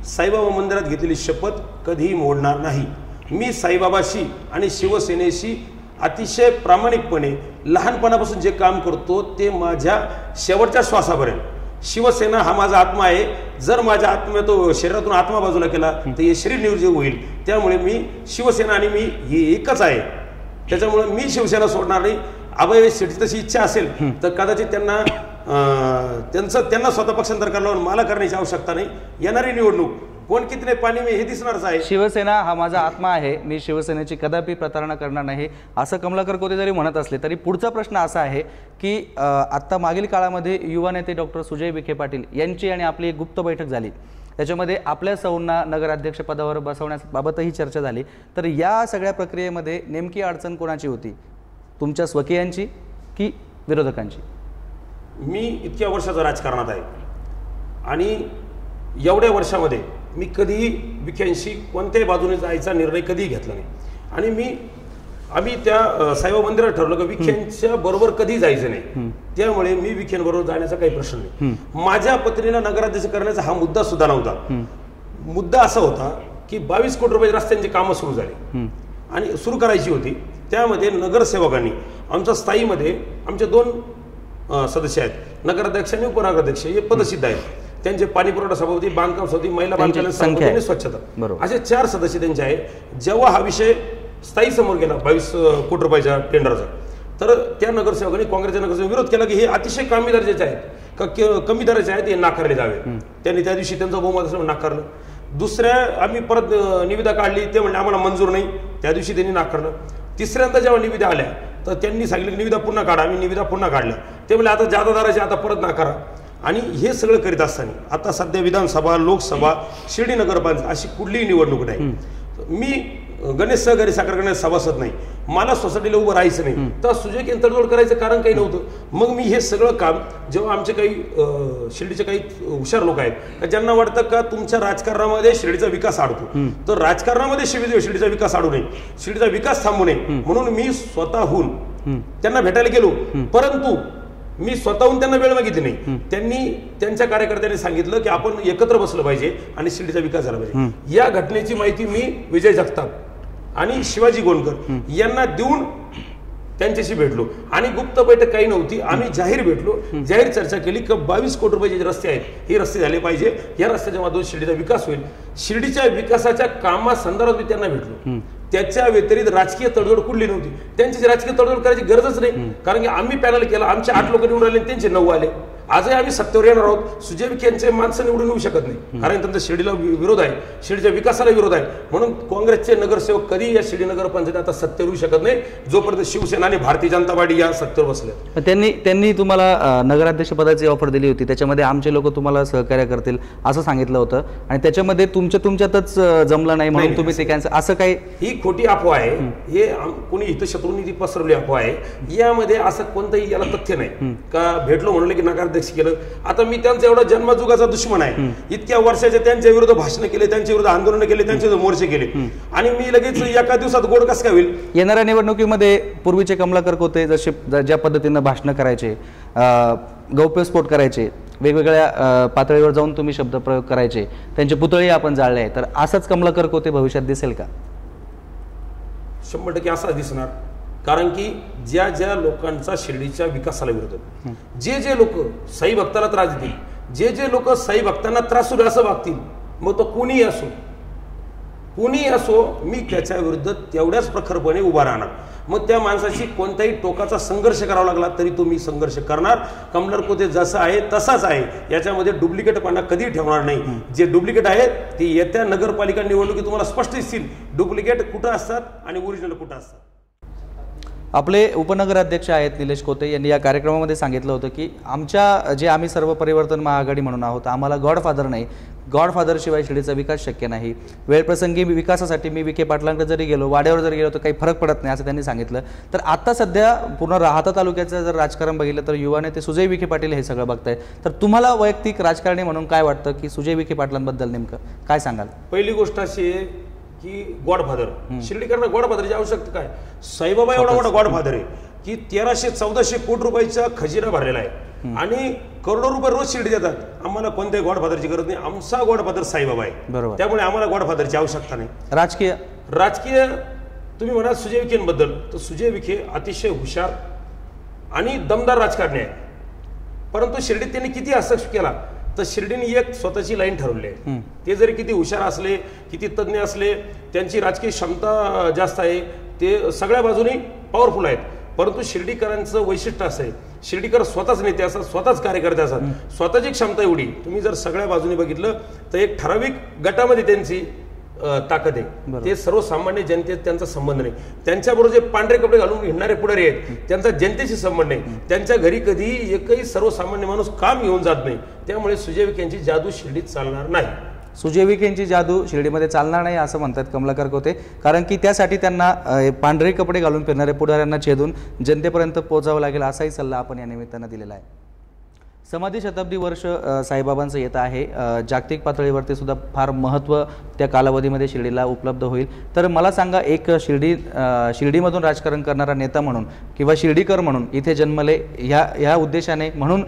साईबाबा मंदिरात घेतलेली शपथ कधीही मोडणार नाही. मी साईबाबाशी आणि शिवसेनेशी अतिशय प्रामाणिकपणे लहानपणापासून जे काम करतो ते माझ्या शेवटच्या श्वासापर्यंत. शिवसेना हा माझा आत्मा आहे. जर माझ्या तो शरीरातून आत्मा बाजूला केला तर हे शरीर निर्जीव होईल. त्यामुळे मी शिवसेना आणि मी हे एकच आहे. त्याच्यामुळे मी शिवसेना सोडणार नाही. अभय शेट्टी तशी इच्छा असेल तर कदाचित त्यांना स्वतः पक्षांतर करायला मला करण्याची आवश्यकता नाही. येणारी निवडणूक कोण कितने पाणी में हे दिसणारच आहे. शिवसेना हा माझा आत्मा आहे, मी शिवसेनेची कदापि प्रतारणा करणार नाही असं कमलाकर कोते जरी म्हणत असले तरी पुढचा प्रश्न असा आहे की आत्ता मागील काळामध्ये युवा नेते डॉक्टर सुजय विखे पाटील यांची आणि आपली एक गुप्त बैठक झाली. त्याच्यामध्ये आपल्या सौंना नगराध्यक्ष पदावर बसवण्याबाबतही चर्चा झाली. तर या सगळ्या प्रक्रियेमध्ये नेमकी अडचण कोणाची होती, तुमच्या स्वकीयांची की विरोधकांची? मी इतक्या वर्षाचा राजकारणात आहे आणि एवढ्या वर्षामध्ये मी कधीही विखेंशी कोणत्याही बाजूने जायचा निर्णय कधीही घेतला नाही. आणि आम्ही त्या साईबाबा मंदिरात ठरवलं की विखेंच्या बरोबर कधी जायचं नाही. त्यामुळे मी विखेंबरोबर जाण्याचा काही प्रश्न नाही. माझ्या पत्नीला नगराध्यक्ष करण्याचा हा मुद्दा सुद्धा नव्हता. मुद्दा असा होता की 22 कोटी रुपये रस्त्यांची कामं सुरू झाली आणि सुरू करायची होती. त्यामध्ये नगरसेवकांनी आमच्या स्थायीमध्ये आमचे 2 सदस्य आहेत, नगराध्यक्ष आणि उपनगराध्यक्ष, हे पदसिद्ध आहेत. त्यांचे पाणी पुरवठा सभापती, बांधकाम सभापती, महिला बांधकाम सभापती आणि स्वच्छता, असे 4 सदस्य त्यांचे आहेत. जेव्हा हा विषय स्थायी समोर गेला 22 कोटी रुपयाच्या टेंडरचा, तर त्या नगरसेवकांनी काँग्रेसच्या नगरसेवक विरोध केला की हे अतिशय कमी दर्जाचे आहेत का कमी दर्जाचे आहेत, हे नाकारले जावे. त्यांनी त्या दिवशी त्यांचं बहुमत असल्यामुळे नाकारलं. दुसऱ्या आम्ही परत निविदा काढली, ते म्हणले आम्हाला मंजूर नाही, त्या दिवशी त्यांनी नाकारलं. तिसऱ्यांदा जेव्हा निविदा आल्या तर त्यांनी सांगितलं की निविदा पुन्हा काढा. आम्ही निविदा पुन्हा काढल्या. ते म्हणले आता जादा दराचे, आता परत नाकारा. आणि हे सगळं करीत असताना आता सध्या विधानसभा, लोकसभा, शिर्डी नगरपालिका अशी कुठलीही निवडणूक नाही. मी गणेश सहकारी साखर कारखान्यात सभासद नाही, मला सोसायटीला उभं राहायचं नाही, तर सुजय तडजोड करायचं कारण काही नव्हतं. मग मी हे सगळं काम जेव्हा आमचे काही शिर्डीचे काही हुशार लोक आहेत ज्यांना वाटतं का तुमच्या राजकारणामध्ये शिर्डीचा विकास अडतो, तर राजकारणामध्ये शिर्डीचा विकास अडू नये, शिर्डीचा विकास थांबू नये म्हणून मी स्वतःहून त्यांना भेटायला गेलो. परंतु मी स्वतःहून त्यांना वेळ मागितली नाही. त्यांनी त्यांच्या कार्यकर्त्यांनी सांगितलं की आपण एकत्र बसलं पाहिजे आणि शिर्डीचा विकास झाला पाहिजे. या घटनेची माहिती मी विजय जगताप आणि शिवाजी गोंडकर यांना देऊन त्यांच्याशी भेटलो आणि गुप्त बैठक काही नव्हती. आम्ही जाहीर भेटलो, जाहीर चर्चा केली की 22 कोटी रुपयाचे जे रस्ते आहेत हे रस्ते झाले पाहिजे, या रस्त्याच्या माध्यमातून शिर्डीचा विकास होईल. शिर्डीच्या विकासाच्या कामासंदर्भात मी त्यांना भेटलो. त्याच्या व्यतिरिक्त राजकीय तडजोड कुठली नव्हती. त्यांची राजकीय तडजोड करायची गरजच नाही, कारण की आम्ही पॅनल केला, आमचे 8 लोक निवडून आले, त्यांचे 9 आले. आजही आम्ही सत्तेवर येणार आहोत. सुजय विखे यांचे माणसं निवडून येऊ शकत नाही, कारण त्यांचा शिर्डीला विरोध आहे, शिर्डीच्या विकासाला विरोध आहे. म्हणून काँग्रेसचे नगरसेवक कधी या शिर्डी नगर पंचायत आता सत्तेवर येऊ शकत नाही जोपर्यंत शिवसेना आणि भारतीय जनता पार्टी या सत्तेवर बसल्या. त्यांनी तुम्हाला नगराध्यक्ष पदाची ऑफर दिली होती, त्याच्यामध्ये आमचे लोक तुम्हाला सहकार्य करतील असं सांगितलं होतं आणि त्याच्यामध्ये तुमच्यातच जमलं नाही म्हणून तुम्ही ते कॅन्सल, असं काही? ही खोटी अफवा आहे. हे कोणी हितशत्रूंनी ती पसरवली अफवा आहे. यामध्ये असं कोणतंही याला तथ्य नाही का भेटलो म्हणलं की नगराध्यक्ष केलं. आता मी त्यांचा एवढा जन्मजुगाचा दुश्मन आहे. इतक्या वर्षाचे त्यांच्या विरुद्ध भाषण केले, त्यांच्या विरुद्ध आंदोलन केले, त्यांचे मोर्चे केले आणि मी लगेच एका दिवसात गोड कसं काय होईल? येणाऱ्या निवडणुकीमध्ये पूर्वीचे कमलाकर कोते जसे ज्या पद्धतीनं भाषणं करायचे, गौप्यस्फोट करायचे, वेगवेगळ्या पातळीवर जाऊन तुम्ही शब्द प्रयोग करायचे, त्यांचे पुतळे आपण जाळले आहे, तर असंच कमलाकर कोते भविष्यात दिसेल का? 100% असाच दिसणार. कारण की ज्या ज्या लोकांचा शिर्डीच्या विकासाला विरोध आहे, जे लोक साई भक्ताला त्रास देतील, जे लोक साई भक्तांना त्रास होईल असं वागतील, मग तो कुणीही असो मी त्याच्या विरुद्ध तेवढ्याच प्रखरपणे उभा राहणार. मग त्या माणसाशी कोणताही टोकाचा संघर्ष करावा लागला तरी तो मी संघर्ष करणार. कमलाकर कोते जसं आहे तसाच आहे, याच्यामध्ये डुप्लिकेटपणा कधी ठेवणार नाही. जे डुप्लिकेट आहेत ते येत्या नगरपालिका निवडणुकीत तुम्हाला स्पष्ट दिसतील, डुप्लिकेट कुठं असतात आणि ओरिजिनल कुठं असतात. आपले उपनगराध्यक्ष आहेत निलेश कोते यांनी या कार्यक्रमामध्ये सांगितलं होतं की आम्ही सर्व परिवर्तन महाआघाडी म्हणून आहोत, आम्हाला गॉडफादर नाही, गॉडफादरशिवाय शिर्डीचा विकास शक्य नाही, वेळप्रसंगी विकासासाठी मी विखे पाटलांकडे जरी गेलो, वाड्यावर जरी गेलो तर काही फरक पडत नाही असं त्यांनी सांगितलं. तर आता सध्या पूर्ण राहाता तालुक्याचं जर राजकारण बघितलं तर युवा नेते सुजय विखे पाटील हे सगळं बघतायत. तर तुम्हाला वैयक्तिक राजकारणी म्हणून काय वाटतं की सुजय विखे पाटलांबद्दल नेमकं काय सांगाल? पहिली गोष्ट अशी आहे की गॉडफादर, शिर्डीकरांना गॉडफादरची आवश्यकता काय? साईबाबा एवढा मोठा गॉडफादर आहे की 1300-1400 कोटी रुपयाचा खजिना भरलेला आहे आणि करोडो रुपये रोज शिर्डी देतात. आम्हाला कोणत्याही गॉडफादरची गरज नाही, आमचा गॉडफादर साईबाबा आहे. बरोबर. त्यामुळे आम्हाला गॉडफादरची आवश्यकता नाही. राजकीय तुम्ही म्हणाल सुजय विखेंबद्दल, तर सुजय विखे अतिशय हुशार आणि दमदार राजकारणी आहे. परंतु शिर्डीत त्यांनी किती हस्तक्षेप केला तर शिर्डीने एक स्वतःची लाईन ठरवली आहे. ते जरी किती हुशार असले, किती तज्ज्ञ असले, त्यांची राजकीय क्षमता जास्त आहे, ते सगळ्या बाजूनी पॉवरफुल आहेत. परंतु शिर्डीकरांचं वैशिष्ट्य असं आहे, शिर्डीकर स्वतःच नेते असतात, स्वतःच कार्यकर्ते असतात, स्वतःची क्षमता एवढी. तुम्ही जर सगळ्या बाजूनी बघितलं तर एक ठराविक गटामध्ये त्यांची ताकद आहे. ते सर्वसामान्य जनतेत त्यांचा संबंध नाही. त्यांच्याबरोबर जे पांढरे कपडे घालून हिंडणारे पुढारी आहेत त्यांचा जनतेशी संबंध नाही. त्यांच्या घरी कधी एकही सर्वसामान्य माणूस काम घेऊन जात नाही. त्यामुळे सुजय विखे यांची जादू शिर्डीत चालणार नाही. सुजय विखे यांची जादू शिर्डीमध्ये चालणार नाही असं म्हणतात कमलाकर कोते, कारण की त्यासाठी त्यांना पांढरे कपडे घालून फिरणारे पुढाऱ्यांना छेदून जनतेपर्यंत पोहोचावं लागेल असाही सल्ला आपण या निमित्तानं दिलेला आहे. समाधी शताब्दी वर्ष साईबाबांचं येत आहे. जागतिक पातळीवरती सुद्धा फार महत्त्व त्या कालावधीमध्ये शिर्डीला उपलब्ध होईल. तर मला सांगा, एक शिर्डीमधून राजकारण करणारा नेता म्हणून किंवा शिर्डीकर म्हणून इथे जन्मले ह्या उद्देशाने म्हणून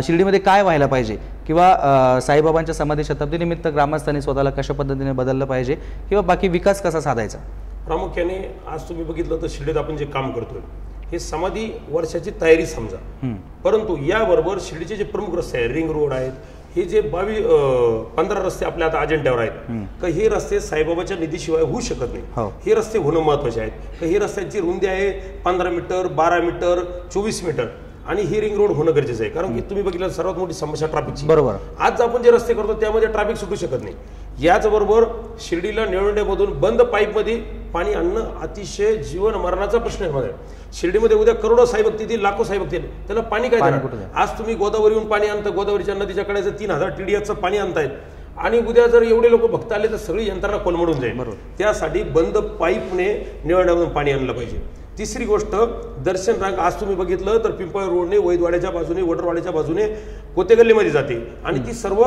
शिर्डीमध्ये काय व्हायला पाहिजे किंवा साईबाबांच्या समाधी शताब्दीनिमित्त ग्रामस्थांनी स्वतःला कशा पद्धतीने बदललं पाहिजे किंवा बाकी विकास कसा साधायचा? प्रामुख्याने आज तुम्ही बघितलं तर शिर्डीत आपण जे काम करतोय हे समाधी वर्षाची तयारी समजा. परंतु याबरोबर शिर्डीचे जे प्रमुख रस्ते आहेत, रिंग रोड आहेत, हे जे 15 रस्ते आपल्या आता अजेंड्यावर आहेत, का हे रस्ते साईबाबाच्या निधीशिवाय होऊ शकत नाही. हे रस्ते होणं महत्वाचे आहेत. का ही रस्त्यांची रुंदी आहे 15 मीटर, 12 मीटर, 24 मीटर आणि ही रिंग रोड होणं गरजेचं आहे. कारण की तुम्ही बघितलं सर्वात मोठी समस्या ट्रॅफिकची. बरोबर. आज आपण जे रस्ते करतो त्यामध्ये ट्रॅफिक सुटू शकत नाही. याचबरोबर शिर्डीला निळवंड्यामधून बंद पाईपमध्ये पाणी आणणं अतिशय जीवन मरणाचा प्रश्न आहे. शिर्डीमध्ये उद्या करोडो साईभक्त येतील, लाखो साईभक्त येतील, त्याला पाणी काय देणार? आज तुम्ही गोदावरीहून पाणी आणता, गोदावरीच्या नदीच्या कडेचं 3000 TDSचं पाणी आणतायत आणि उद्या जर एवढे लोक भक्त आले तर सगळी यंत्रणा कोलमडून जाईल. त्यासाठी बंद पाईपने निळवंड्यामधून पाणी आणलं पाहिजे. तिसरी गोष्ट, दर्शन रांग आज तुम्ही बघितलं तर पिंपळ रोडने वैदवाड्याच्या बाजूने, वडरवाड्याच्या बाजूने कोतेगल्लीमध्ये जाते आणि ती सर्व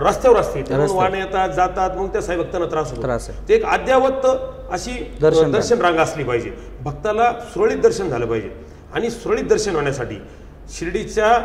रस्त्यावर असते. वाहने येतात जातात, मग त्या साईभक्तांना त्रास होतो. ते एक अद्यावत अशी दर्शन रांग असली पाहिजे. भक्ताला सुरळीत दर्शन झालं पाहिजे आणि सुरळीत दर्शन होण्यासाठी शिर्डीच्या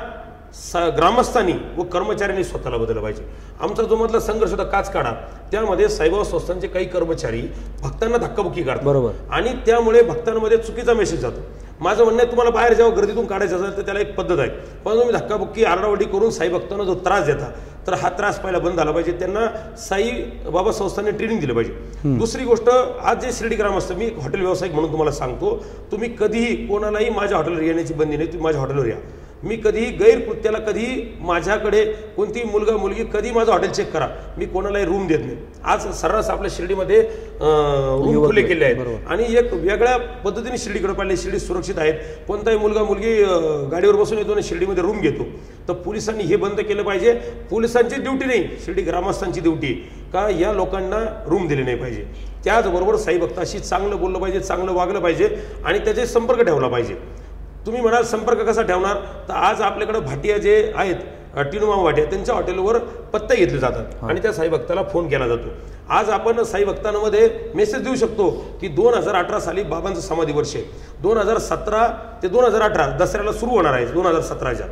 ग्रामस्थांनी व कर्मचाऱ्यांनी स्वतःला बदललं पाहिजे. आमचा जो मधला संघर्ष होता काच काढा, त्यामध्ये साईबाबा संस्थांचे काही कर्मचारी भक्तांना धक्काबुक्की करतात. बरोबर. आणि त्यामुळे भक्तांमध्ये चुकीचा मेसेज जातो. माझं म्हणणं आहे, तुम्हाला बाहेर जेव्हा गर्दीतून काढायचं असेल तर त्याला एक पद्धत आहे, पण तुम्ही धक्काबुक्की आरडाओरडी करून साई भक्तांना जो त्रास देता तर हा त्रास पहिला बंद झाला पाहिजे. त्यांना साई बाबा संस्थांनी ट्रेनिंग दिलं पाहिजे. दुसरी गोष्ट, आज जे शिर्डी ग्रामस्थ, मी एक हॉटेल व्यावसायिक म्हणून तुम्हाला सांगतो, तुम्ही कधीही कोणालाही माझ्या हॉटेलवर येण्याची बंदी नाही. तुम्ही माझ्या हॉटेलवर या. मी कधीही गैरकृत्याला, कधीही माझ्याकडे कोणती मुलगा मुलगी, कधी माझं हॉटेल चेक करा, मी कोणालाही रूम देत नाही. आज सर्रास आपल्या शिर्डीमध्ये रूम खुले केले आहेत आणि एक वेगळ्या पद्धतीने शिर्डीकडे पाहिले. शिर्डी सुरक्षित आहेत. कोणताही मुलगा मुलगी गाडीवर बसून येतो आणि शिर्डीमध्ये रूम घेतो. तर पोलिसांनी हे बंद केलं पाहिजे. पोलिसांची ड्युटी नाही, शिर्डी ग्रामस्थांची ड्युटी का या लोकांना रूम दिले नाही पाहिजे. त्याचबरोबर साई भक्ताशी चांगलं बोललं पाहिजे, चांगलं वागलं पाहिजे आणि त्याचे संपर्क ठेवला पाहिजे. तुम्ही म्हणाल संपर्क कसा ठेवणार, तर आज आपल्याकडे भाटिया जे आहेत, टिनुमामा भाटिया, त्यांच्या हॉटेलवर पत्ते घेतले जातात आणि त्या साई भक्ताला फोन केला जातो. आज आपण साई भक्तांमध्ये मेसेज देऊ शकतो की 2018 साली बाबांचं समाधी वर्ष आहे, 2017 ते 2018 दसऱ्याला सुरू होणार आहे 2017च्या.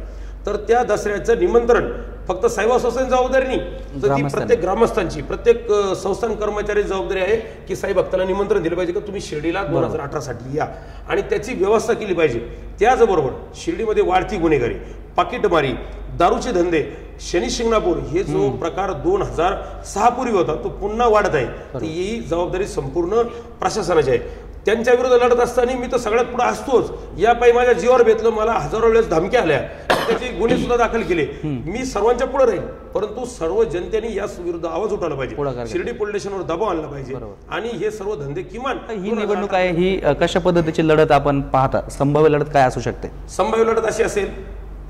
तर त्या दसऱ्याचं निमंत्रण फक्त साईबाबा संस्थांची जबाबदारी नाही, तर ती प्रत्येक ग्रामस्थांची, प्रत्येक संस्थान कर्मचाऱ्याची जबाबदारी आहे की साई भक्ताला निमंत्रण दिलं पाहिजे की तुम्ही शिर्डीला 2018 साठी या आणि त्याची व्यवस्था केली पाहिजे. त्याचबरोबर शिर्डीमध्ये वाढती गुन्हेगारी, पाकिटमारी, दारूचे धंदे, शनी शिंगणापूर हे जो प्रकार 2006 पूर्वी होता तो पुन्हा वाढत आहे. तर ही जबाबदारी संपूर्ण प्रशासनाची आहे. त्यांच्या विरोधात लढत असताना मी तर सगळ्यात पुढे असतोच. या पायी माझ्या जीवावर बेतलं, मला हजारो वेळेस धमक्या आल्या, त्याचे गुन्हे सुद्धा दाखल केले. मी सर्वांच्या पुढे राहील, परंतु सर्व जनतेने या विरुद्ध आवाज उठवला पाहिजे, शिर्डी पोलीस स्टेशनवर दबाव आणला पाहिजे आणि हे सर्व धंदे किमान. ही निवडणूक आहे, ही कशा पद्धतीची लढत आपण पाहता? संभाव्य लढत काय असू शकते? संभाव्य लढत अशी असेल,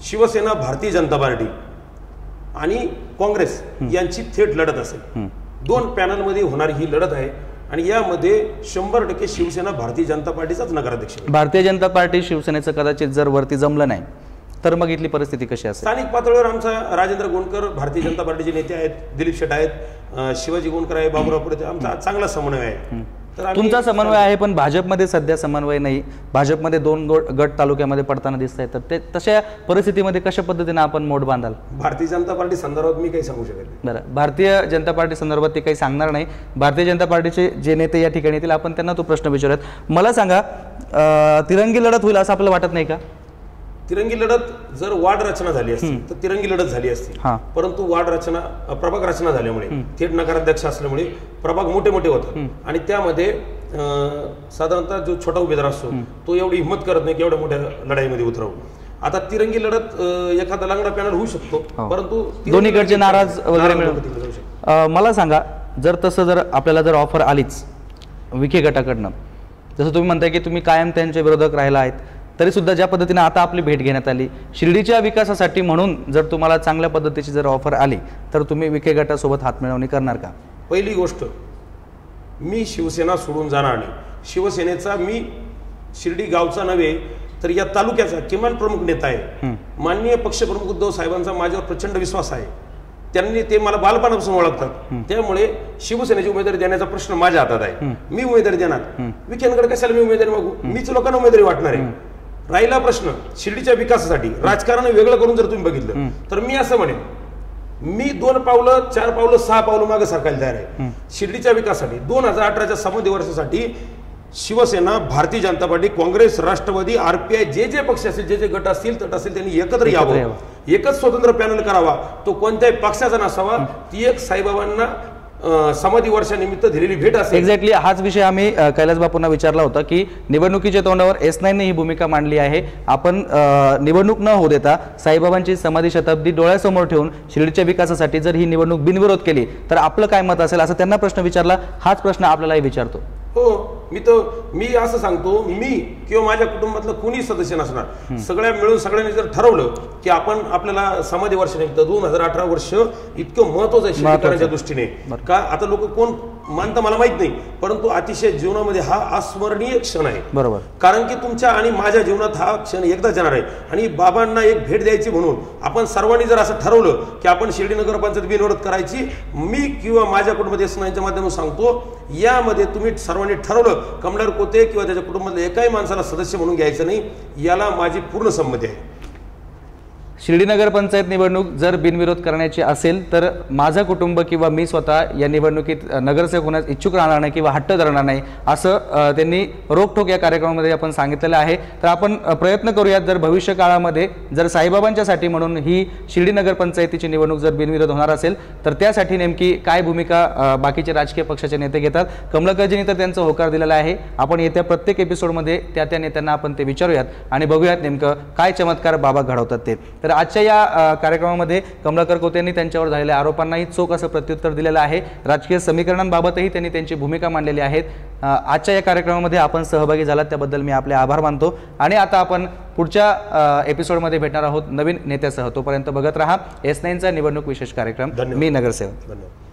शिवसेना, भारतीय जनता पार्टी आणि काँग्रेस यांची थेट लढत असेल. 2 पॅनलमध्ये होणारी ही लढत आहे आणि यामध्ये 100% शिवसेना भारतीय जनता पार्टीचाच नगराध्यक्ष. भारतीय जनता पार्टी शिवसेनेचं कदाचित जर वरती जमलं नाही तर मग इथली परिस्थिती कशी असेल? स्थानिक पातळीवर आमचा राजेंद्र गोंडकर भारतीय जनता पार्टीचे नेते आहेत, दिलीप शेट आहेत, शिवाजी गोंडकर आहे, बाबुराव पुरे, आमचा चांगला समन्वय आहे. तुमचा समन्वय आहे, पण भाजपमध्ये सध्या समन्वय नाही. भाजपमध्ये 2 गट तालुक्यामध्ये पडताना दिसत आहेत. तर ते तशा परिस्थितीमध्ये कशा पद्धतीने आपण मोड बांधाल? भारतीय जनता पार्टी संदर्भात मी काही सांगू शकत नाही. बरं, भारतीय जनता पार्टी संदर्भात ते काही सांगणार नाही. भारतीय जनता पार्टीचे जे नेते या ठिकाणी येतील आपण त्यांना तो प्रश्न विचारूयात. मला सांगा, तिरंगी लढत होईल असं आपल्याला वाटत नाही का? तिरंगी लढत जर वार्ड रचना झाली असती तर तिरंगी लढत झाली असती, परंतु वार्ड रचना, प्रभाग रचना झाल्यामुळे, थेट नगराध्यक्ष असल्यामुळे प्रभाग मोठे मोठे होतात आणि त्यामध्ये साधारणतः जो छोटा उमेदवार असतो तो एवढी हिंमत करत नाही की एवढ्या मोठ्या लढाईमध्ये उतरावं. आता तिरंगी लढत एखादा लांगडा पॅनल होऊ शकतो, परंतु दोन्ही कडचे नाराज वगैरे मिळून. मला सांगा, जर तसं जर आपल्याला जर ऑफर आलीच विखे गटाकडनं, जसं तुम्ही म्हणताय की तुम्ही कायम त्यांच्या विरोधक राहिला आहेत, तरी सुद्धा ज्या पद्धतीने आता आपली भेट घेण्यात आली शिर्डीच्या विकासासाठी म्हणून, जर तुम्हाला चांगल्या पद्धतीची जर ऑफर आली तर तुम्ही विखे गटासोबत हातमिळवणी करणार का? पहिली गोष्ट, मी शिवसेना सोडून जाणार नाही. शिवसेनेचा मी शिर्डी गावचा नव्हे तर या तालुक्याचा किमान प्रमुख नेता आहे. माननीय पक्षप्रमुख उद्धव साहेबांचा माझ्यावर प्रचंड विश्वास आहे. त्यांनी ते मला बालपणापासून ओळखतात, त्यामुळे शिवसेनेची उमेदवारी देण्याचा प्रश्न माझ्या हातात आहे. मी उमेदवारी देणार. विखेंकडे कशाला मी उमेदवारी मागू? मीच लोकांना उमेदवारी वाटणार आहे. राहिला प्रश्न शिर्डीच्या विकासासाठी, राजकारण वेगळं करून जर तुम्ही बघितलं तर मी असं म्हणेन, मी 2 पावलं 4 पावलं 6 पावलं मागे सरकायला तयार आहे. शिर्डीच्या विकासासाठी 2018च्या समधी वर्षासाठी शिवसेना, भारतीय जनता पार्टी, काँग्रेस, राष्ट्रवादी, RPI जे जे पक्ष असतील, जे जे गट असतील, तट असतील, त्यांनी एकत्र यावं. एकच स्वतंत्र पॅनल करावा, तो कोणत्याही पक्षाचा नसावा. ती एक साईबाबांना समाधी वर्षानिमित्त दिलेली भेट असेल. एक्झॅक्टली हाच विषय आम्ही कैलास बापूंना विचारला होता की निवडणुकीच्या तोंडावर S9 ने ही भूमिका मांडली आहे. आपण निवडणूक न होऊ देता साईबाबांची समाधी शताब्दी डोळ्यासमोर ठेवून शिर्डीच्या विकासासाठी जर ही निवडणूक बिनविरोध केली तर आपलं काय मत असेल, असं त्यांना प्रश्न विचारला. हाच प्रश्न आपल्यालाही विचारतो. हो, मी असं सांगतो, मी किंवा माझ्या कुटुंबातलं कुणी सदस्य नसणार, सगळ्या मिळून सगळ्यांनी जर ठरवलं की आपण आपल्याला समाधी वर्षानिमित्त 2018 वर्ष इतकं महत्वाचं आहे शिर्डीकरांच्या दृष्टीने. का आता लोक कोण मानतं मला माहित नाही, परंतु अतिशय जीवनामध्ये हा अस्मरणीय क्षण आहे. बरोबर, कारण की तुमच्या आणि माझ्या जीवनात हा क्षण एकदा येणार आहे आणि बाबांना एक भेट द्यायची म्हणून आपण सर्वांनी जर असं ठरवलं की आपण शिर्डी नगरपंचायत बिनविरोध करायची, मी किंवा माझ्या कुटुंबातील S9च्या माध्यमातून सांगतो, यामध्ये तुम्ही सर्वांनी ठरवलं, कमलार कोते किंवा त्याच्या कुटुंबातल्या एकाही माणसाला सदस्य म्हणून घ्यायचं नाही, याला माझी पूर्ण संमती आहे. शिर्डी नगर पंचायत निवडणूक जर बिनविरोध करण्याची असेल तर माझं कुटुंब किंवा मी स्वतः या निवडणुकीत नगरसेवक होण्यास इच्छुक राहणार नाही किंवा हट्ट धरणार नाही, असं त्यांनी रोखठोक या कार्यक्रमामध्ये आपण सांगितलेलं आहे. तर आपण प्रयत्न करूयात, जर भविष्य काळामध्ये जर साईबाबांच्यासाठी म्हणून ही शिर्डी नगर पंचायतीची निवडणूक जर बिनविरोध होणार असेल तर त्यासाठी नेमकी काय भूमिका बाकीचे राजकीय पक्षाचे नेते घेतात. कमलाकरजींनी तर त्यांचा होकार दिलेला आहे. आपण येत्या प्रत्येक एपिसोडमध्ये त्या नेत्यांना आपण ते विचारूयात आणि बघूयात नेमकं काय चमत्कार बाबा घडवतात ते. तर आजच्या या कार्यक्रमामध्ये कमलाकर कोतेंनी त्यांच्यावर झालेल्या आरोपांनाही चोख असं प्रत्युत्तर दिलेलं आहे. राजकीय समीकरणांबाबतही त्यांनी त्यांची भूमिका मांडलेली आहे. आजच्या या कार्यक्रमामध्ये आपण सहभागी झालात त्याबद्दल मी आपले आभार मानतो आणि आता आपण पुढच्या एपिसोडमध्ये भेटणार आहोत नवीन नेत्यासह. तोपर्यंत बघत रहा S9चा निवडणूक विशेष कार्यक्रम. मी नगरसेवक. धन्यवाद.